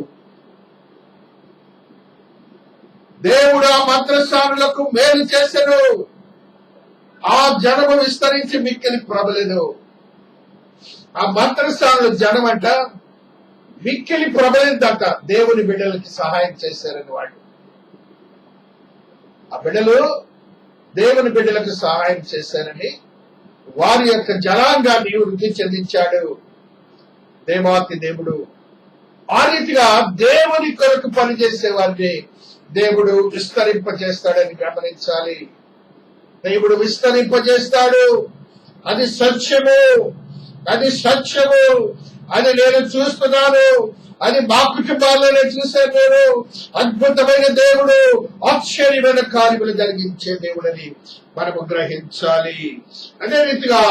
దేవుడు ఆ మంత్రస్థానులకు మేలు చేశాడు. ఆ జనము విస్తరించి మిక్కిలి ప్రబలేదు. ఆ మంత్రస్థానుల జనం అంట మిక్కిలి ప్రబలిందంట. దేవుని బిడ్డలకి సహాయం చేశారని వాళ్ళు, ఆ బిడ్డలు దేవుని బిడ్డలకు సహాయం చేశారని వారి యొక్క జనాంగాన్ని వృద్ధి చెందించాడు దేవాతి దేవుడు. ఆ రీతిగా దేవుని కొరకు పనిచేసే వారిని దేవుడు విస్తరింపజేస్తాడని గమనించాలి. దేవుడు విస్తరింపజేస్తాడు. అది సత్యము, అది నేను చూస్తున్నాను. అది మా కుటుంబాల్లోనే చూసే దేవుడు, అద్భుతమైన దేవుడు, ఆశ్చర్యమైన కార్యములు జరిగించే దేవుడని మనము గ్రహించాలి. అదే రీతిగా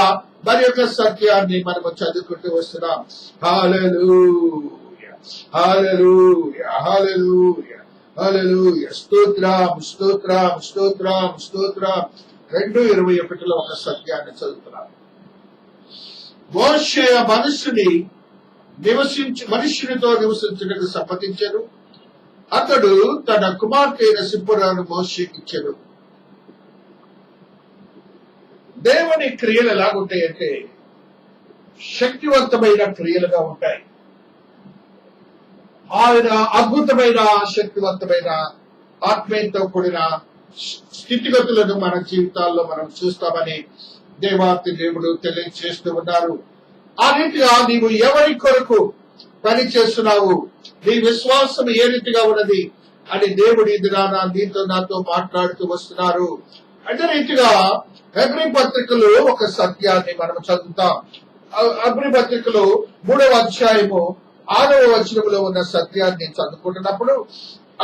మరి యొక్క సత్యాన్ని మనము చదువుకుంటూ వస్తున్నాం. హల్లెలూయా, హల్లెలూయా, హల్లెలూయా, హల్లెలూయా. స్తోత్రం, స్తోత్రం, స్తోత్రం, స్తోత్రం. 2:21 ఒక సత్యాన్ని చదువుతున్నాం. మోషే మనుష్యునితో నివసించుటకు సమ్మతించెను. అతడు తన కుమార్తె అయిన సిప్పోరాను మోషేకిచ్చెను. దేవుని క్రియలు ఎలాగుంటాయంటే శక్తివంతమైన క్రియలుగా ఉంటాయి. ఆయన అద్భుతమైన శక్తివంతమైన ఆత్మీయతో కూడిన స్థితిగతులను మన జీవితాల్లో మనం చూస్తామని దేవాతి దేవుడు తెలియజేస్తూ ఉన్నారు. ఆ రీతిగా నీవు ఎవరి కొరకు పని చేస్తున్నావు, నీ విశ్వాసం ఏ రీతిగా ఉన్నది అని దేవుడి దినాన నీతో నాతో మాట్లాడుతూ వస్తున్నారు. అదే రీతిగా హెబ్రీ పత్రికలో ఒక సత్యాన్ని మనం చదువుతాం. హెబ్రీ పత్రికలో 3వ అధ్యాయము 6వ వచనంలో ఉన్న సత్యాన్ని చదువుకుంటున్నప్పుడు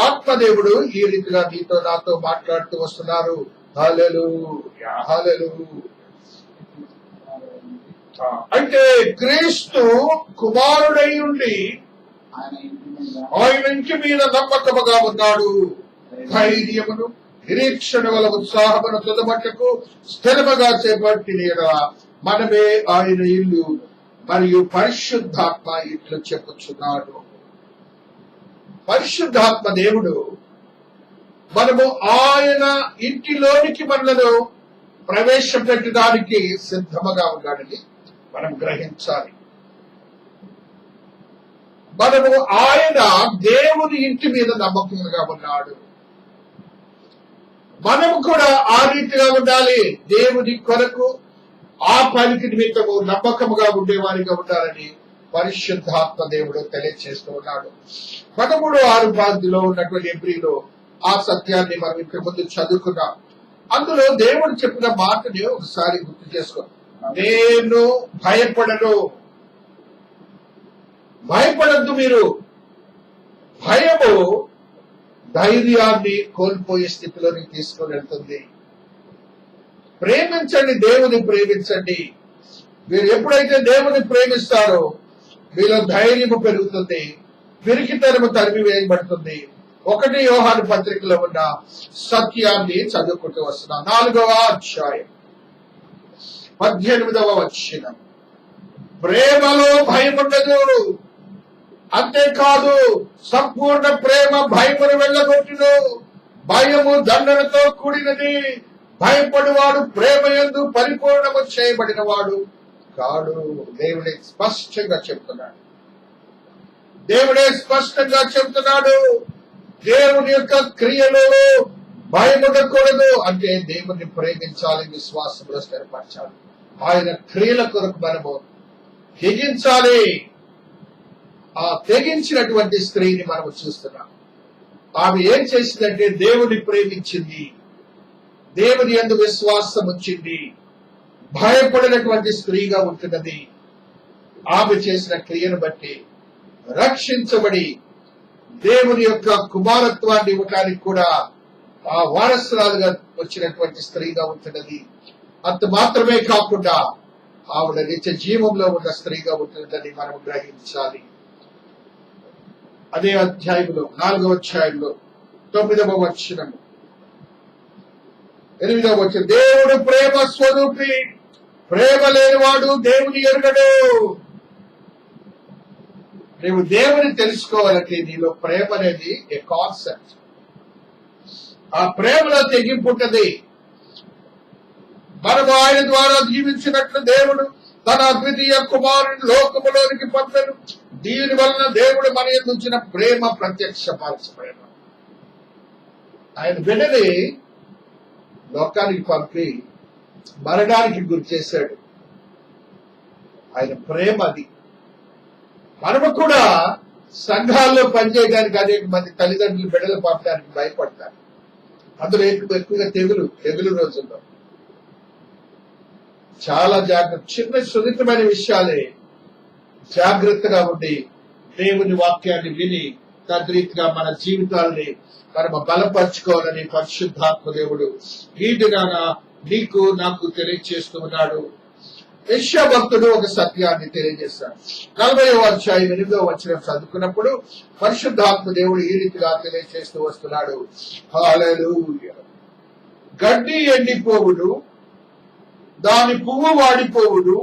ఆత్మదేవుడు ఈ రీతిగా నీతో నాతో మాట్లాడుతూ వస్తున్నారు. హల్లెలూయా, హల్లెలూయా. అంటే క్రీస్తు కుమారుడై ఉండి ఆయన ఇంటి మీద నమ్మకముగా ఉన్నాడు. ధైర్యమును నిరీక్షణ వల్ల ఉత్సాహమును తుదమట్టుకు స్థిరముగా చేపట్టిన మనమే ఆయన ఇల్లు మరియు పరిశుద్ధాత్మ ఇట్లు చెప్పుచున్నాడు. పరిశుద్ధాత్మ దేవుడు మనము ఆయన ఇంటిలోనికి మనలను ప్రవేశపెట్టడానికి సిద్ధముగా ఉన్నాడని మనం గ్రహించాలి. మనము ఆయన దేవుని ఇంటి మీద నమ్మకంగా ఉన్నాడు. మనము కూడా ఆ రీతిగా ఉండాలి. దేవుని కొరకు ఆ పనికి నిమిత్తము నమ్మకముగా ఉండేవారిగా ఉండాలని పరిశుద్ధాత్మ దేవుడు తెలియజేస్తూ ఉన్నాడు. 13:6 ఉన్నటువంటి హెబ్రీలో ఆ సత్యాన్ని మనం ఇక్కడ ముందు చదువుకున్నాం. అందులో దేవుడు చెప్పిన మాటని ఒకసారి గుర్తు చేసుకో. నేను భయపడద్దు. మీరు భయము ధైర్యాన్ని కోల్పోయే స్థితిలోకి తీసుకొని వెళ్తుంది. ప్రేమించండి, దేవుని ప్రేమించండి. మీరు ఎప్పుడైతే దేవుని ప్రేమిస్తారో మీలో ధైర్యము పెరుగుతుంది, పిరికితనము తరిమివేయబడుతుంది. 1 యోహాను పత్రికలో ఉన్న సత్యాన్ని చదువుకుంటూ వస్తున్నాం. 4వ అధ్యాయం 18వ వచనం. ప్రేమలో భయం ఉండదు, అంతేకాదు సంపూర్ణ ప్రేమ భయమును వెళ్ళగొట్టును. భయము దండనతో కూడినది. భయపడువాడు ప్రేమ యందు పరిపూర్ణము చేయబడిన వాడు కాడు. దేవుడే స్పష్టంగా చెప్తున్నాడు. దేవుని యొక్క క్రియలలో భయపడకూడదు. అంటే దేవుని ప్రేమించాలి, విశ్వాసంలో స్థిరపరచాలి, ఆయన క్రియల కొరకు మనము తెగించాలి. ఆ తెగించినటువంటి స్త్రీని మనము చూస్తున్నాం. ఆమె ఏం చేసిందంటే దేవుని ప్రేమించింది, దేవుని యందు విశ్వాసం ఉంచింది, భయపడినటువంటి స్త్రీగా ఉంటున్నది. ఆమె చేసిన క్రియను బట్టి రక్షించబడి దేవుని యొక్క కుమారత్వాన్ని ఇవ్వటానికి కూడా ఆ వారసురాలుగా వచ్చినటువంటి స్త్రీగా ఉంటున్నది. అంత మాత్రమే కాకుండా ఆవిడ నిత్య జీవంలో ఉన్న స్త్రీగా ఉంటున్నదని మనం గ్రహించాలి. అదే అధ్యాయంలో 4వ అధ్యాయంలో 9వ వచనము 8వ వచనం. దేవుడు ప్రేమ స్వరూపి, ప్రేమ లేనివాడు దేవుని ఎరుగడు. నీవు దేవుని తెలుసుకోవాలంటే నీలో ప్రేమ అనేది ఏ కాన్సెప్ట్. ఆ ప్రేమలో తెగింపు ఉంటది. మనము ఆయన ద్వారా జీవించినట్లు దేవుడు తన అద్వితీయ కుమారుని లోకములోనికి పంపెను. దీని వలన దేవుడు మన యందు ఉంచిన ప్రేమ ప్రత్యక్షపరచబడెను. ఆయన బిడ్డని లోకానికి పంపి మరణానికి గురి చేశాడు. ఆయన ప్రేమ అది. మనము కూడా సంఘాల్లో పనిచేయడానికి అనేక మంది తల్లిదండ్రులు బిడ్డలు పంపడానికి భయపడతారు. అందులో ఎక్కువగా తెగులు రోజుల్లో చాలా జాగ్రత్త. చిన్న సున్నితమైన విషయాలే జాగ్రత్తగా ఉండి దేవుని వాక్యాన్ని విని తద్రీతిగా మన జీవితాల్ని మనము బలపరుచుకోవాలని పరిశుద్ధాత్మ దేవుడు ఈ దినాన నీకు నాకు తెలియజేస్తూ ఉన్నాడు. యెషయా భక్తుడు ఒక సత్యాన్ని తెలియజేస్తాడు. 40వ అధ్యాయం 8వ వచనం చదువుకున్నప్పుడు పరిశుద్ధాత్మ దేవుడు ఈ రీతిగా తెలియజేస్తూ వస్తున్నాడు. హల్లెలూయా. గడ్డి ఎండిపోవుడు, దాని పువ్వు వాడిపోవుడు,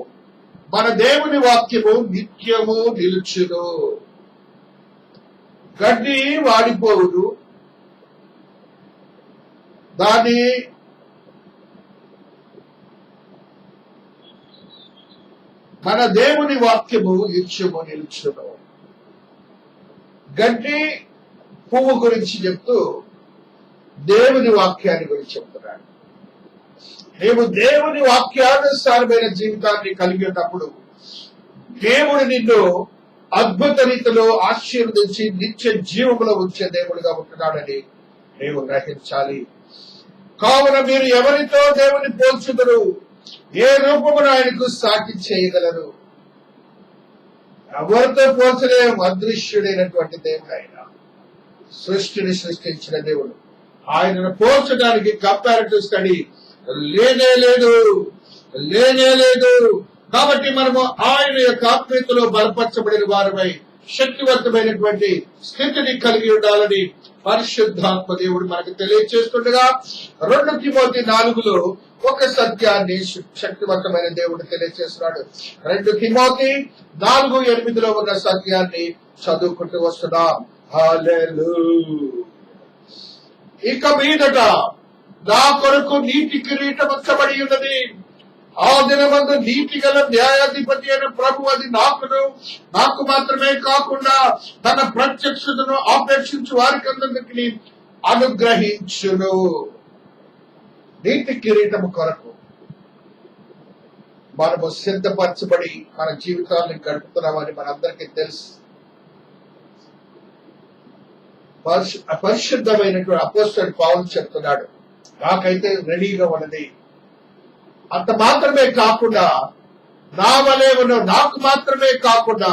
మన దేవుని వాక్యము నిత్యము నిలుచును. గడ్డి వాడిపోవుడు, మన దేవుని వాక్యము నిత్యము నిలుచును. గడ్డి పువ్వు గురించి చెప్తూ దేవుని వాక్యాన్ని గురించి చెప్తున్నాడు. నీవు దేవుని వాక్యానుసారమైన జీవితాన్ని కలిగి ఉన్నప్పుడు దేవుడు నిన్ను అద్భుత రీతిలో ఆశీర్వదించి నిత్య జీవములో ఉంచే దేవుడిగా ఉంటున్నాడని నీవు గ్రహించాలి. కావున మీరు ఎవరితో దేవుని పోల్చుదురు? ఏ రూపమును ఆయనకు సాటి చేయగలరు? ఎవరితో పోల్చలేము. అదృశ్యుడైనటువంటి దేవుడు ఆయన, సృష్టిని సృష్టించిన దేవుడు. ఆయనను పోల్చడానికి కంపారిటివ్ స్టడీ లేనే లేదు. కాబట్టి మనము ఆయన యొక్క ఆత్మీయతలో బలపరచబడిన వారమై శక్తివంతమైనటువంటి స్థితిని కలిగి ఉండాలని పరిశుద్ధాత్మ దేవుడు మనకు తెలియజేస్తుండగా 2 తిమోతి 4లో ఒక సత్యాన్ని శక్తివంతమైన దేవుడు తెలియజేస్తున్నాడు. 2 తిమోతి 4:8లో ఉన్న సత్యాన్ని చదువుకుంటూ వస్తున్నాం. హల్లెలూయా. ఇక మీదట నా కొరకు నీతి కిరీటం ఉంచబడి ఉన్నది. ఆ దినమందు నీతి గల న్యాయాధిపతి అయిన ప్రభు అది నాకు మాత్రమే కాకుండా తన ప్రత్యక్షతను ఆపేక్షించు వారికందరికీ అనుగ్రహించును. నీతి కిరీటము కొరకు మనము సిద్ధపరచబడి మన జీవితాన్ని గడుపుతున్నామని మనందరికీ తెలుసు. పరిశుద్ధమైనటువంటి అపోస్తలుడు పౌలు చెప్తున్నాడు, నాకైతే రెడీగా ఉన్నది. అంత మాత్రమే కాకుండా నా వలెను నాకు మాత్రమే కాకుండా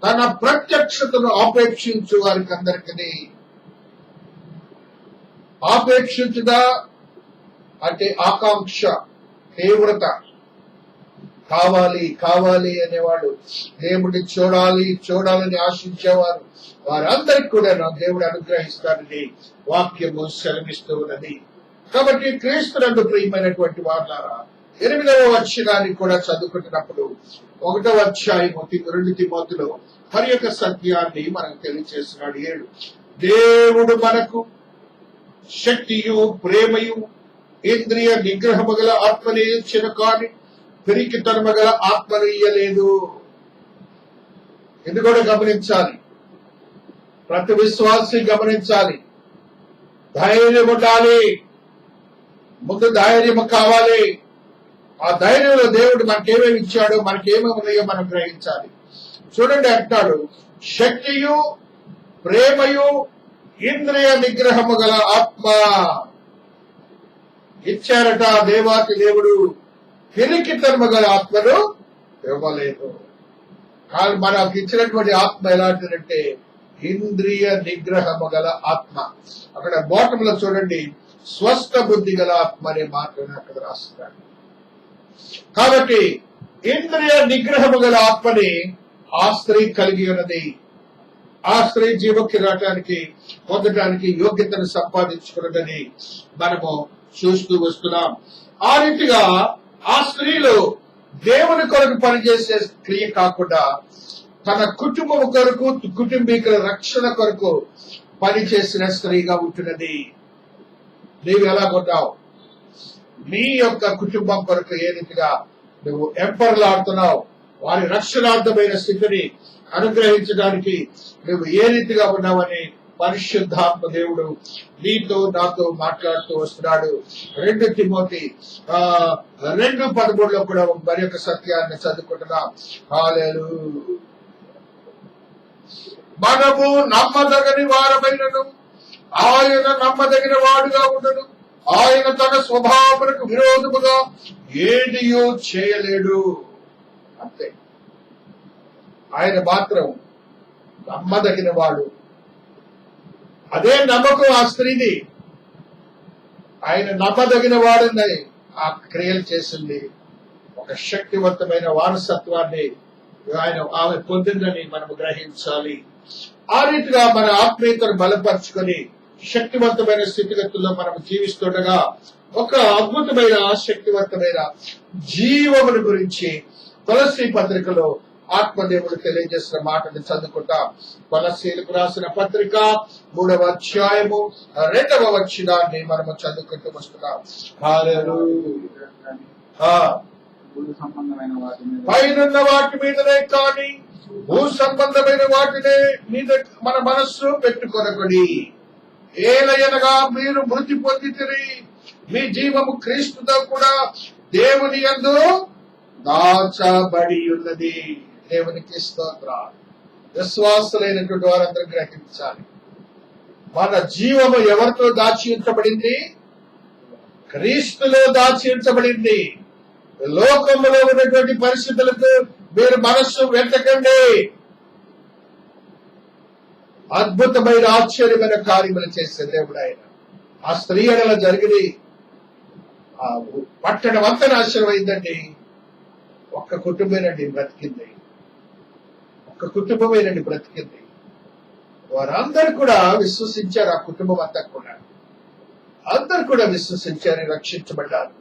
తన ప్రత్యక్షతను ఆపేక్షించు వారికి అందరికీ. ఆపేక్షించుదా అంటే ఆకాంక్ష, తీవ్రత. కావాలి అనేవాడు, దేవుడిని చూడాలని ఆశించేవారు వారందరికీ కూడా నా దేవుడు అనుగ్రహిస్తాడని వాక్యము సెలవిస్తూ ఉన్నది. కాబట్టి క్రీస్తునందు ప్రియమైనటువంటి వారులారా, 8వ వచనాన్ని కూడా చదువుకుంటున్నప్పుడు 1వ అధ్యాయం 2 తిమోతిలో మరి యొక్క సత్యాన్ని మనకు తెలియజేస్తున్నాడు. 7 దేవుడు మనకు శక్తియు ప్రేమయు ఇంద్రియ నిగ్రహము గల ఆత్మని ఇచ్చిన కాని పిరికితనము గల ఆత్మను ఇయ్యలేదు. ఇది కూడా గమనించాలి. ప్రతి విశ్వాసి గమనించాలి. ధైర్యం ఉండాలి. ముందు ధైర్యం కావాలి. ఆ ధైర్యంలో దేవుడు మనకేమేమి ఇచ్చాడో, మనకేమేమి ఉన్నాయో మనం గ్రహించాలి. చూడండి, అంటాడు శక్తియు ప్రేమయు ఇంద్రియ నిగ్రహము గల ఆత్మ ఇచ్చారట దేవాతి దేవుడు. పిరికితనము గల ఆత్మను ఇవ్వలేదు. కానీ మనకు ఇచ్చినటువంటి ఆత్మ ఎలాంటిదంటే ఇంద్రియ నిగ్రహము గల ఆత్మ. అక్కడ బాటంలో చూడండి, స్వస్థ బుద్ధి గల ఆత్మ అనే మాటను అక్కడ రాస్తున్నాడు. కాబట్టి ఇంద్రియ నిగ్రహము గల ఆత్మని ఆ స్త్రీ కలిగి ఉన్నది. ఆ స్త్రీ జీవకి రావటానికి పొందటానికి యోగ్యతను సంపాదించుకున్నదని మనము చూస్తూ వస్తున్నాం. ఆ రీతిగా ఆ స్త్రీలో దేవుని కొరకు పనిచేసే క్రియ కాకుండా తన కుటుంబం కొరకు, కుటుంబీకుల రక్షణ కొరకు పనిచేసిన స్త్రీగా ఉంటున్నది. నీవు ఎలాగున్నావు? నీ యొక్క కుటుంబం కొరకు ఏ రీతిగా నువ్వు ఎంపర్లాడుతున్నావు? వారి రక్షణార్థమైన స్థితిని అనుగ్రహించడానికి నువ్వు ఏ రీతిగా ఉన్నావని పరిశుద్ధాత్మ దేవుడు నీతో నాతో మాట్లాడుతూ వస్తున్నాడు. 2 తిమోతి 2:13లో కూడా మరి యొక్క సత్యాన్ని చదువుకుంటున్నాం. హల్లెలూయా. మనము నమ్మదగని వారమైనను ఆయన నమ్మదగిన వాడుగా ఉండను. ఆయన తన స్వభావములకు విరోధముగా ఏదియో చేయలేడు. అంతే. ఆయన మాత్రం నమ్మదగిన వాడు. అదే నమ్మకం ఆ స్త్రీది. ఆయన నమ్మదగిన వాడని ఆ క్రియలు చేసింది. ఒక శక్తివంతమైన వారసత్వాన్ని ఆమె పొందిందని మనము గ్రహించాలి. ఆ రీతిగా మన ఆత్మీయతను బలపరుచుకొని శక్తివంతమైన స్థితిగతుల్లో మనం జీవిస్తుండగా ఒక అద్భుతమైన శక్తివంతమైన జీవముని గురించి తులసి పత్రికలో ఆత్మదేవుడు తెలియజేసిన మాటని చదువుకుంటాం. కొలస్సీలకు రాసిన పత్రిక 3వ అధ్యాయము 2వ వచనాన్ని మనము చదువుకుంటూ వస్తున్నాం. పైనున్న వాటి మీదనే కానీ భూ సంబంధమైన వాటినే మీద మన మనస్సు పెట్టుకొనకుడి. ఏలయనగా మీరు మృతి పొందితిరి, మీ జీవము క్రీస్తుతో కూడా దేవుని యందు దాచబడి ఉన్నది. దేవునికి స్తోత్రం. విశ్వాసులైనటువంటి వారందరూ గ్రహించాలి, మన జీవము ఎవరితో దాచి ఉంచబడింది? క్రీస్తులో దాచి ఉంచబడింది. లోకంలో ఉన్నటువంటి పరిస్థితులకు మీరు మనస్సు వెతకండి. అద్భుతమైన ఆశ్చర్యమైన కార్యములు చేసే దేవుడు ఆయన. ఆ స్త్రీ ఎడల జరిగింది. ఆ పట్టణం అంతా నాశనమైందండి. ఒక్క కుటుంబమేనండి బ్రతికింది. ఒక్క కుటుంబమేనండి బ్రతికింది. వారందరూ కూడా విశ్వసించారు. ఆ కుటుంబం అంతా కూడా అందరు కూడా విశ్వసించారు, రక్షించబడ్డారు.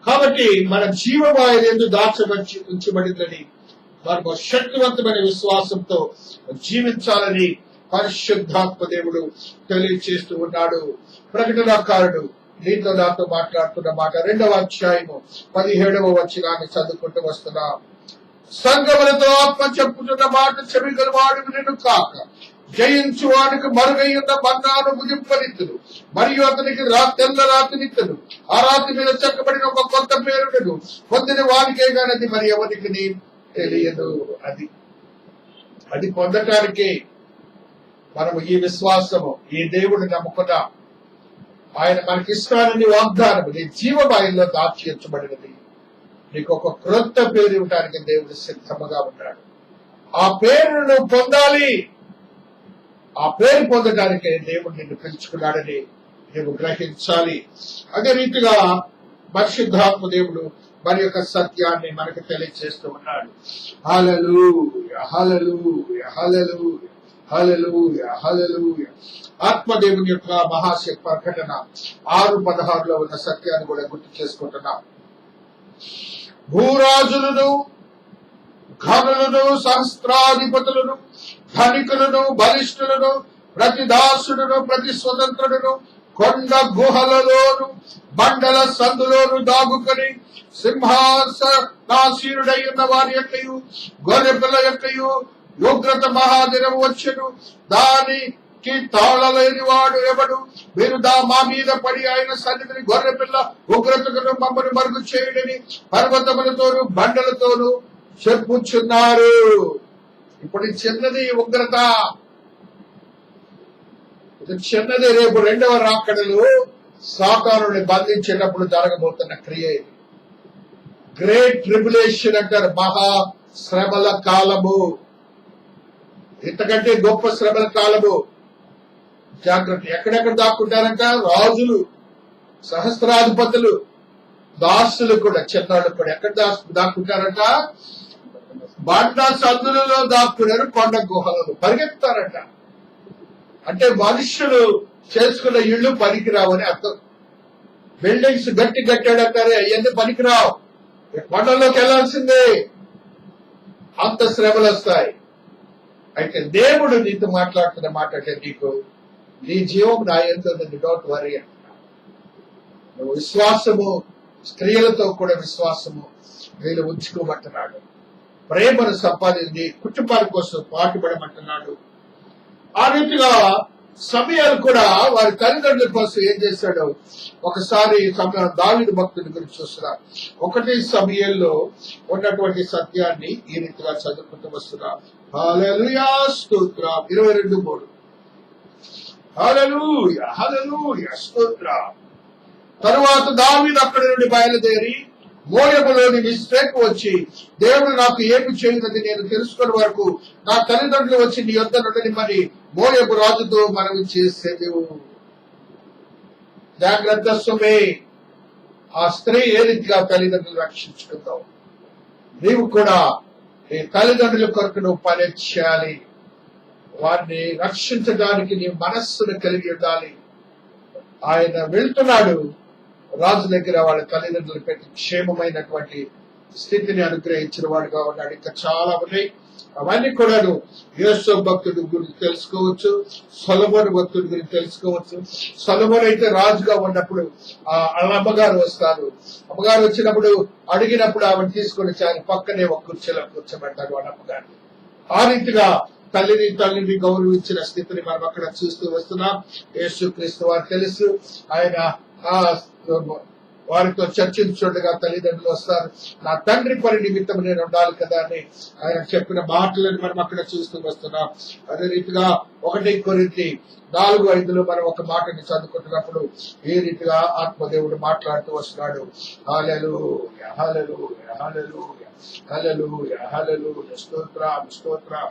కాబట్టి మన జీవము ఆయన యందు దాచబడి ఉంచబడిందని మనకు శక్తివంతమైన విశ్వాసంతో జీవించాలని పరిశుద్ధాత్మ దేవుడు తెలియజేస్తూ ఉన్నాడు. ప్రకటనాకారుడు నీతో నాతో మాట్లాడుతున్న మాట 2వ అధ్యాయము 17వ వచనాన్ని చదువుకుంటూ వస్తున్నాం. సంగములతో ఆత్మ చెప్పుతున్న మాట చెవిగల వాడు వినును కాక, జయించు వానికి మరుగై ఉన్న బంగారు ముగింపనిత్తులు మరియు అతనికి తెల్ల రాతినిత్తులు, ఆ రాతి మీద చెక్కబడిన ఒక కొత్త పేరును పొందిన వానికే గానది మరి ఎవరికి తెలియదు. అది పొందటానికి మనము ఈ విశ్వాసము, ఈ దేవుడిని నమ్ముకున్నాం. ఆయన మనకిస్తానని వాగ్దానము, నీ జీవం ఆయనలో దాచేర్చబడినది. నీకు ఒక క్రొత్త పేరు ఇవ్వడానికి దేవుడు సిద్ధముగా ఉన్నాడు. ఆ పేరును నువ్వు పొందాలి. ఆ పేరు పొందడానికి దేవుడు నిన్ను పిలుచుకున్నాడని నువ్వు గ్రహించాలి. అదే రీతిగా పరిశుద్ధాత్మ దేవుడు మరి యొక్క సత్యాన్ని మనకు తెలియజేస్తూ ఉన్నాడు. హల్లెలూయా, హల్లెలూయా, హల్లెలూయా, హల్లెలూయా, హల్లెలూయా. ఆత్మదేవుని యొక్క మహాశక్తి ప్రకటన 6:16లో ఉన్న సత్యాన్ని కూడా గుర్తు చేసుకుంటున్నాం. భూరాజులను, ఘనులను, సహస్రాధిపతులను, ధనికులను, బలిష్ఠులను, ప్రతి దాసుడును, ప్రతి స్వతంత్రుడును కొండ గుహలలోను బండల సందులోను దాగుకొని సింహాసనాసీనుడై ఉన్న వారి యొక్కయు గొర్రె పిల్ల యొక్కయు ఉగ్రత మహాదినం వచ్చెను. దానికి తాళలేని వాడు ఎవడు? మీరు మా మీద పడి ఆయన సన్నిధిని గొర్రె పిల్ల ఉగ్రతను మమ్మల్ని మరుగు చేయుడని పర్వతములతోనూ బండలతోనూ చెప్పుచున్నారు. ఇప్పుడు చిన్నది ఉగ్రత, ఇది చిన్నది. రేపు 2వ రాకడలో సాతానుని బంధించేటప్పుడు జరగబోతున్న క్రియ. గ్రేట్ ట్రిబులేషన్ అంటారు, మహా శ్రమల కాలము. ఇంతకంటే గొప్ప శ్రమల కాలము. జాగ్రత్త. ఎక్కడెక్కడ దాక్కుంటారంట? రాజులు, సహస్రాధిపతులు, దాసులు కూడా, చిన్నాళ్ళు కూడా ఎక్కడ దాక్కుంటారంట? బండ సందులలో దాక్కున్నారు, కొండ గుహలలో పరిగెత్తారట. అంటే మనుషులు చేసుకున్న ఇళ్లు పనికిరావని అర్థం. బిల్డింగ్స్ గట్టి కట్టాడంటారే, అవన్నీ పనికిరావు. కొండల్లోకి వెళ్లాల్సిందే. అంత శ్రమలు వస్తాయి. అయితే దేవుడు నీతో మాట్లాడుతున్న మాట అంటే, నీకు నీ జీవం నా యందు ఉంది, డోంట్ వరీ అంటున్నా. నువ్వు విశ్వాసము, స్త్రీలతో కూడా విశ్వాసము వీళ్ళు ఉంచుకోమంటున్నాడు. ప్రేమను సంపాదించి కుటుంబాల కోసం పాటుపడమంటున్నాడు. ఆ రీతిగా సమయాలు కూడా వారి తల్లిదండ్రుల కోసం ఏం చేశాడు? ఒకసారి దావీదు భక్తుడి గురించి చూస్తున్నా. 1 సమయంలో ఉన్నటువంటి సత్యాన్ని ఈ రీతిగా చదువుకుంటూ వస్తున్నా. హల్లెలూయా, స్తోత్రం. 22:3. హల్లెలూయా, హల్లెలూయా, స్తోత్రం. తరువాత దావీదు అక్కడి నుండి బయలుదేరి మోయములోని మిస్టేక్ వచ్చి దేవుడు నాకు ఏమి చేయదని నేను తెలుసుకునే వరకు నా తల్లిదండ్రులు వచ్చి నీ యొద్ద నుండి మరి మోయబు రాజుతో మనవి చేసేది. జాగ్రత్త సుమే. ఆ స్త్రీ ఏ రీతిగా తల్లిదండ్రులు రక్షించుకుందాం. నీవు కూడా నీ తల్లిదండ్రుల కొరకు నువ్వు పని చేయాలి. వారిని రక్షించడానికి నీ మనస్సును కలిగి ఉండాలి. ఆయన వెళ్తున్నాడు రాజు దగ్గర, వాళ్ళ తల్లిదండ్రులు పెట్టి క్షేమమైనటువంటి స్థితిని అనుగ్రహించిన వాడుగా ఉన్నాడు. ఇంకా చాలా ఉన్నాయి. అవన్నీ కూడాను యేసు భక్తుడి గురించి తెలుసుకోవచ్చు, సొలొమోను భక్తుడి గురించి తెలుసుకోవచ్చు. సొలొమోను అయితే రాజుగా ఉన్నప్పుడు వాళ్ళ అమ్మగారు వస్తారు. అమ్మగారు వచ్చినప్పుడు అడిగినప్పుడు ఆమెను తీసుకొని ఆయన పక్కనే ఒక కుర్చీలో కూర్చోబెట్టారు వాళ్ళ అమ్మగారు. ఆ రీతిగా తల్లిని గౌరవించిన స్థితిని మనం అక్కడ చూస్తూ వస్తున్నాం. యేసుక్రీస్తు వారు తెలుసు, ఆయన వారితో చర్చించుండగా తల్లిదండ్రులు వస్తారు. నా తండ్రి పని నిమిత్తం నేను ఉండాలి కదా అని ఆయన చెప్పిన మాటలను మనం అక్కడ చూస్తూ వస్తున్నాం. అదే రీతిగా 1 కొరింథీ 4:5 మనం ఒక మాటని చదువుకుంటున్నప్పుడు ఏ రీతిగా ఆత్మదేవుడు మాట్లాడుతూ వస్తున్నాడు. హల్లెలూయా, హల్లెలూయా, హల్లెలూయా, హల్లెలూయా, హల్లెలూయా, స్తోత్రం, స్తోత్రం.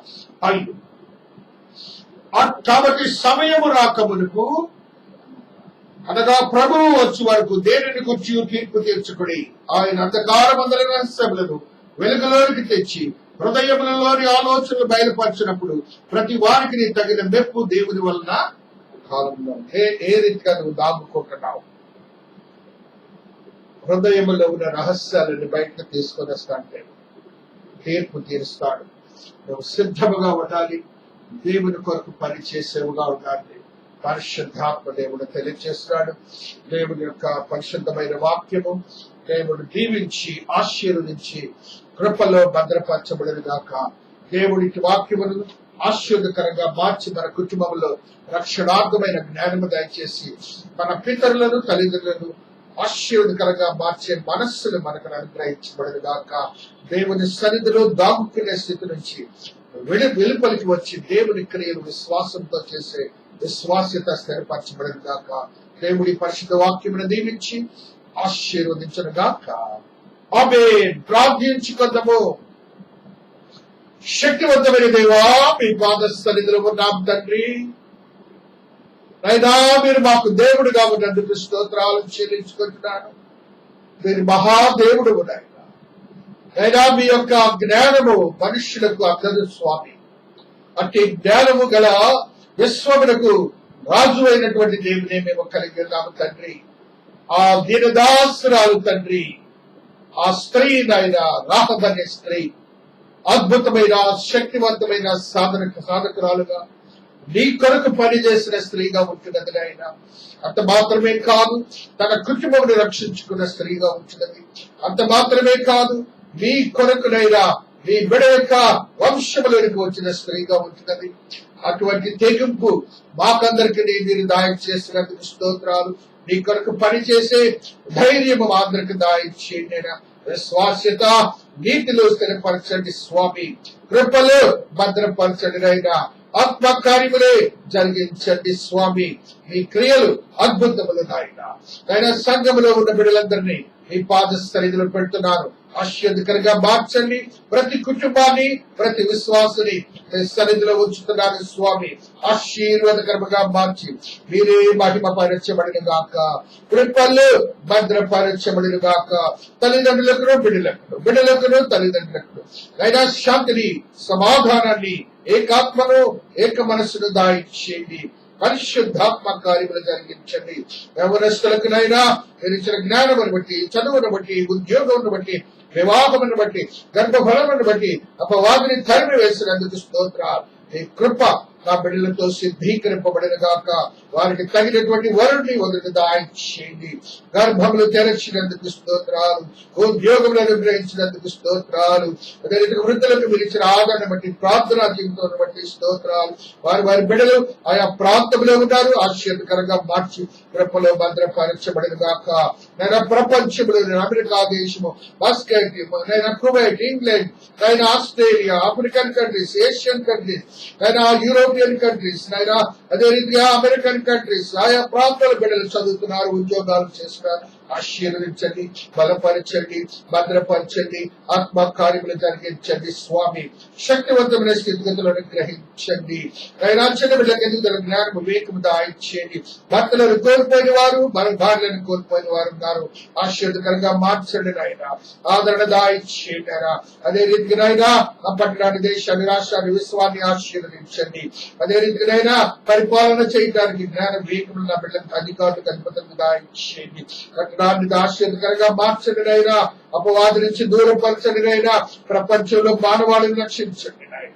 కాబట్టి సమయము రాకమునుపు, అనగా ప్రభువు వచ్చి వరకు దేనిని గురించి తీర్పు తీర్చుకుని ఆయన అంధకారమందలి రహస్యములను వెలుగులోనికి తెచ్చి హృదయములలోని ఆలోచనలు బయలుపరిచినప్పుడు ప్రతి వారికి తగిన మెప్పు దేవుని వలన కాలంలో. ఏ రీతిగా నువ్వు దాగుకుంటున్నావు? హృదయములో ఉన్న రహస్యాలను బయటకు తీసుకొని వస్తాంటే తీర్పు తీరుస్తాడు. నువ్వు సిద్ధముగా ఉండాలి. దేవుని కొరకు పని చేసేవుగా ఉండాలి. పరిశుద్ధాత్మ దేవుడు తెలియజేస్తున్నాడు. దేవుని యొక్క పరిశుద్ధమైన వాక్యము దేవుడు దీవించి ఆశీర్వదించి కృపలో భద్రపరచబడిన గాక. దేవుడికి వాక్యమును ఆశీర్వదకరంగా మార్చి మన కుటుంబంలో రక్షణార్థమైన జ్ఞానము దయచేసి మన పితరులను తల్లిదండ్రులను ఆశీర్వదకరంగా మార్చే మనస్సును మనకు అనుగ్రహించబడిన గాక. దేవుని సన్నిధిలో దాగుకునే స్థితి నుంచి వెలుపలికి వచ్చి దేవుని క్రియలు విశ్వాసంతో చేసే విశ్వాస్యత స్థిరపరచబడిన గాక. దేవుడి పరిశుద్ధ వాక్యమును దీవించి ఆశీర్వదించను గాక. ఆమేన్. ప్రార్థించుకుందాము. శక్తివంతమైన దేవా, మీ పాద సన్నిధిలో ఉన్నాం తండ్రి. అయినా మీరు మాకు దేవుడు కాబట్టి స్తోత్రాలు చెల్లించుకుంటున్నాను. మీరు మహాదేవుడు కూడా. అయినా మీ యొక్క జ్ఞానము మనుష్యులకు అందదు స్వామి. అట్టి జ్ఞానము గల విశ్వమునకు రాజు అయినటువంటి దేవునే మేము కలిగి ఉన్నాము తండ్రి. ఆ దీనదాసురాలు తండ్రి, ఆ స్త్రీ నాయన, రాహబ్ అనే స్త్రీ అద్భుతమైన శక్తివంతమైన సాధకురాలుగా నీ కొరకు పనిచేసిన స్త్రీగా ఉంటున్నది నాయన. అంత మాత్రమే కాదు, తన కుటుంబమును రక్షించుకున్న స్త్రీగా ఉంటున్నది. అంత మాత్రమే కాదు, మీ కొరకునైనా మీ బిడ్డ యొక్క వంశములోనికి వచ్చిన స్త్రీగా ఉంటున్నది. అటువంటి తెగింపు మాకందరికి మీరు దాయం చేసినందుకు స్తోత్రాలు. నీ కొరకు పనిచేసే ధైర్యము మా అందరికి దాయం చేయండి. విశ్వాస్యత నీతిలో స్థిరపరచండి స్వామి. కృపలో భద్రపరచండి అయినా. ఆత్మ కార్యములే జరిగించండి స్వామి. మీ క్రియలు అద్భుతములు నాయన. సంఘములో ఉన్న బిడ్డలందరినీ మీ పాద సన్నిధిలో పెడుతున్నాను. ఆశీర్వదకరంగా మార్చండి. ప్రతి కుటుంబాన్ని, ప్రతి విశ్వాసుని సన్నిధిలో ఉంచుతున్నాను స్వామి. ఆశీర్వాదకరంగా మార్చి మీరే మహిమపరచబడిన గాక. కృపలు భద్రపరచబడిన గాక. తల్లిదండ్రులకు బిడ్డలకు తల్లిదండ్రులకు అయినా శాంతిని, సమాధానాన్ని, ఏకాత్మను, ఏక మనస్సును దాయించేయండి. పరిశుద్ధాత్మ కార్యములు జరిగించండి. యవనస్తులకునైనా మీరు ఇచ్చిన జ్ఞానమును బట్టి, చదువును బట్టి, ఉద్యోగమును బట్టి, వివాహమును బట్టి, గర్భఫలమును బట్టి అపవాదిని తరిమి వేసినందుకు స్తోత్రాలు. ఈ కృప నా బిడ్డలతో సిద్ధీకరింపబడిన గాక. వారికి తగినటువంటి వరుణ్ణి వదిలి దాయించేయండి. గర్భములు తెరచినందుకు స్తోత్రాలు. ఉద్యోగములు అనుగ్రహించినందుకు స్తోత్రాలు. అదే రీతిగా వృద్ధులకు మీరు ఇచ్చిన ఆదరణ బట్టి, ప్రార్థనా జీవితం బట్టి స్తోత్రాలు. వారి బిడ్డలు ఆయా ప్రాంతంలో ఉన్నారు. ఆశ్చర్యకరంగా మార్చి కృపలో భద్రపరచబడిన గాక. నేను ప్రపంచంలో అమెరికా దేశము, బాస్కెట్, నేను కువైట్, ఇంగ్లాండ్, నేను Australia, African countries, Asian countries, నేను యూరోపియన్ కంట్రీస్, నైనా అదే రీతిగా అమెరికన్ కంట్రీస్, ఆయా ప్రాంతాల బిడ్డలు చదువుతున్నారు, ఉద్యోగాలు చేస్తున్నారు. ఆశీర్వదించండి, బలపరచండి, భద్రపరచండి, ఆత్మ కార్యములు జరిగించండి స్వామి. శక్తివంతమైన స్థితిగతులను గ్రహించండి. చిన్న బిడ్డలకు ఎదుగుదల జ్ఞానం వివేకము దాయించండి. భర్తలను కోల్పోయిన వారు, భార్యలను కోల్పోయిన వారు ఉన్నారు. ఆశీర్వదకరంగా మార్చండి నాయన. ఆదరణ దాయించండి నాయన. అదే రీతిగా నాయన ఆ పట్టణాన్ని, దేశాన్ని, రాష్ట్రాన్ని, విశ్వాన్ని ఆశీర్వదించండి. అదే రీతిగానైనా పరిపాలన చేయడానికి జ్ఞాన వివేకములు నా బిడ్డలకు, అధికారులకు, అధిపతులకు దాయించండి. కట్టడాన్ని ఆశీర్వదకరంగా మార్చండి నాయన. అపవాది నుంచి దూరపరచండి నాయన. ప్రపంచంలో మానవాళిని రక్షించండి నాయన.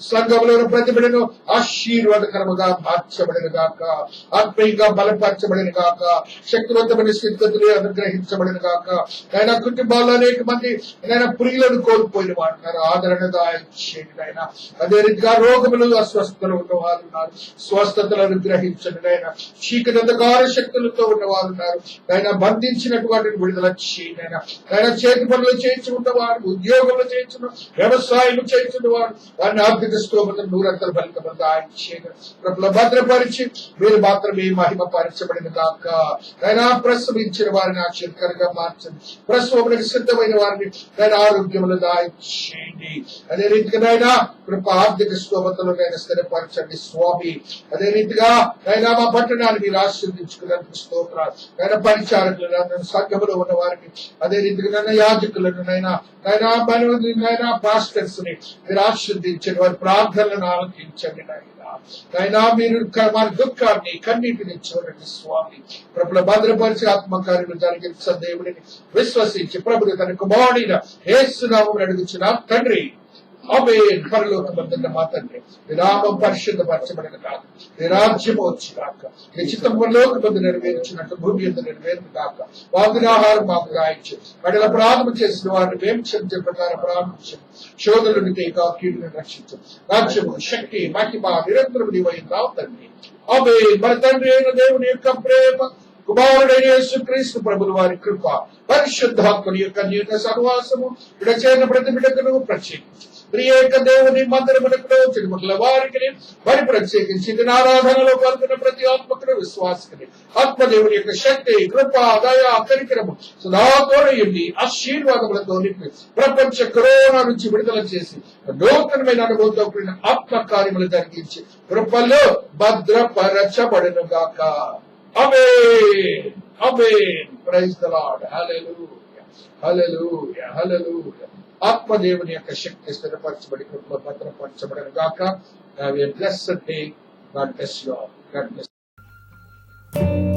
సంఘంలో ప్రతి బిడ్డను ఆశీర్వాదకరముగా మార్చబడిన గాక, ఆత్మీయంగా బలపరచబడిన గాక, శక్తివంతమైన స్థితిగతులు అనుగ్రహించబడిన గాక. ఆయన కుటుంబాల్లో అనేక మంది ఆయన ప్రియులను కోల్పోయిన వారు ఉన్నారు. ఆదరణ దాయించండి ఆయన. అదే రీతిగా రోగములు, అస్వస్థతలు ఉన్నవారు ఉన్నారు. స్వస్థతలు అనుగ్రహించండి ఆయన. చీకటి అంధకార శక్తులతో ఉన్నవారు ఉన్నారు. ఆయన బంధించినటువంటి విడుదల చేయండి ఆయన. ఆయన చేతి పనులు చేయించుకున్నవారు, ఉద్యోగంలో చేయించిన, వ్యవసాయం చేయించున్నవారు, వారిని ఆర్థిక స్తోమతను నూరంతల ఫలితమంతా ఆయన భద్రపరిచి మీరు మాత్రమే మహిమ పరచబడిన కాక. ఆయన ప్రసవించిన వారిని ఆశ్చర్యకరంగా మార్చండి. ప్రసవములకు సిద్ధమైన వారిని ఆయన ఆరోగ్యములు దాయించండి. అదే రీతిగా ఆయన కృప ఆర్థిక స్తోమతలు ఆయన స్థిరపరచండి స్వామి. అదే రీతిగా ఆయన మా పట్టణాన్ని మీరు ఆశీర్వదించుకున్నందుకు స్తోత్రాలు. ఆయన పరిచారకులను, సంఘములో ఉన్న వారిని, అదే రీతిగా నన్ను యాజకులను, నైనా పాస్టర్స్ ని మీరు ఆశీర్వదించండి. వారి ప్రార్థనలను ఆలకించండి నాయనా. మీరు వారి దుఃఖాన్ని, కన్నీటిని చూడండి స్వామి. ప్రభుల భద్రపరిచి ఆత్మకార్యలు జరిగించ దేవుడిని విశ్వసించి ప్రభుడు తన కుమారుడైన యేసునామమున అడుగుచున్న తండ్రి, ఆమేన్. పరలోకమందున్న మా తండ్రి, నీ నామం పరిశుద్ధపరచబడిన కాక, నీ రాజ్యము వచ్చి కాక, నీ చిత్తం పరలోకమందు నెరవేర్చినట్టు భూమి యందు నెరవేరును కాక. వాగునాహారం మాకు రాయించు, పడల అపరాధము చేసిన వారిని మేము క్షమించే ప్రకారం అపరాధం శోధన నుండి కీడును రక్షించు. రాజ్యము, శక్తి, మహిమ నిరంతరం నీవైనావు తండ్రి. ఆమేన్. మన తండ్రి అయిన దేవుని యొక్క ప్రేమ, కుమారుడైన యేసుక్రీస్తు ప్రభుల వారి కృప, పరిశుద్ధాత్మని యొక్క అన్యోన్య సహవాసము ఇక్కడ చేరిన ప్రతి బిడ్డకును ప్రత్యేకించి ప్రియేక దేవుని మందిరమునకులో చిరుమల వారికి మరి ప్రత్యేకించి ఆరాధనలో పాల్గొన్న ప్రతి ఆత్మకుడు, విశ్వాసకుని ఆత్మదేవుని యొక్క శక్తి, కృప, దయ, కనికరము సదాతోడయుండి ఆశీర్వాదములతో నింపి ప్రపంచ కరోనా నుంచి విడుదల చేసి నూతనమైన అనుభవంతో కూడిన ఆత్మ కార్యములు జరిగించి కృపలో భద్రపరచబడును గాక. ఆమేన్. ఆమేన్. Praise the Lord. Hallelujah, hallelujah, hallelujah. ఆత్మదేవుని యొక్క శక్తి స్థిరపరచబడి కృపలో భద్రపరచబడను గాక. Have a blessed day. God bless you all. God bless you.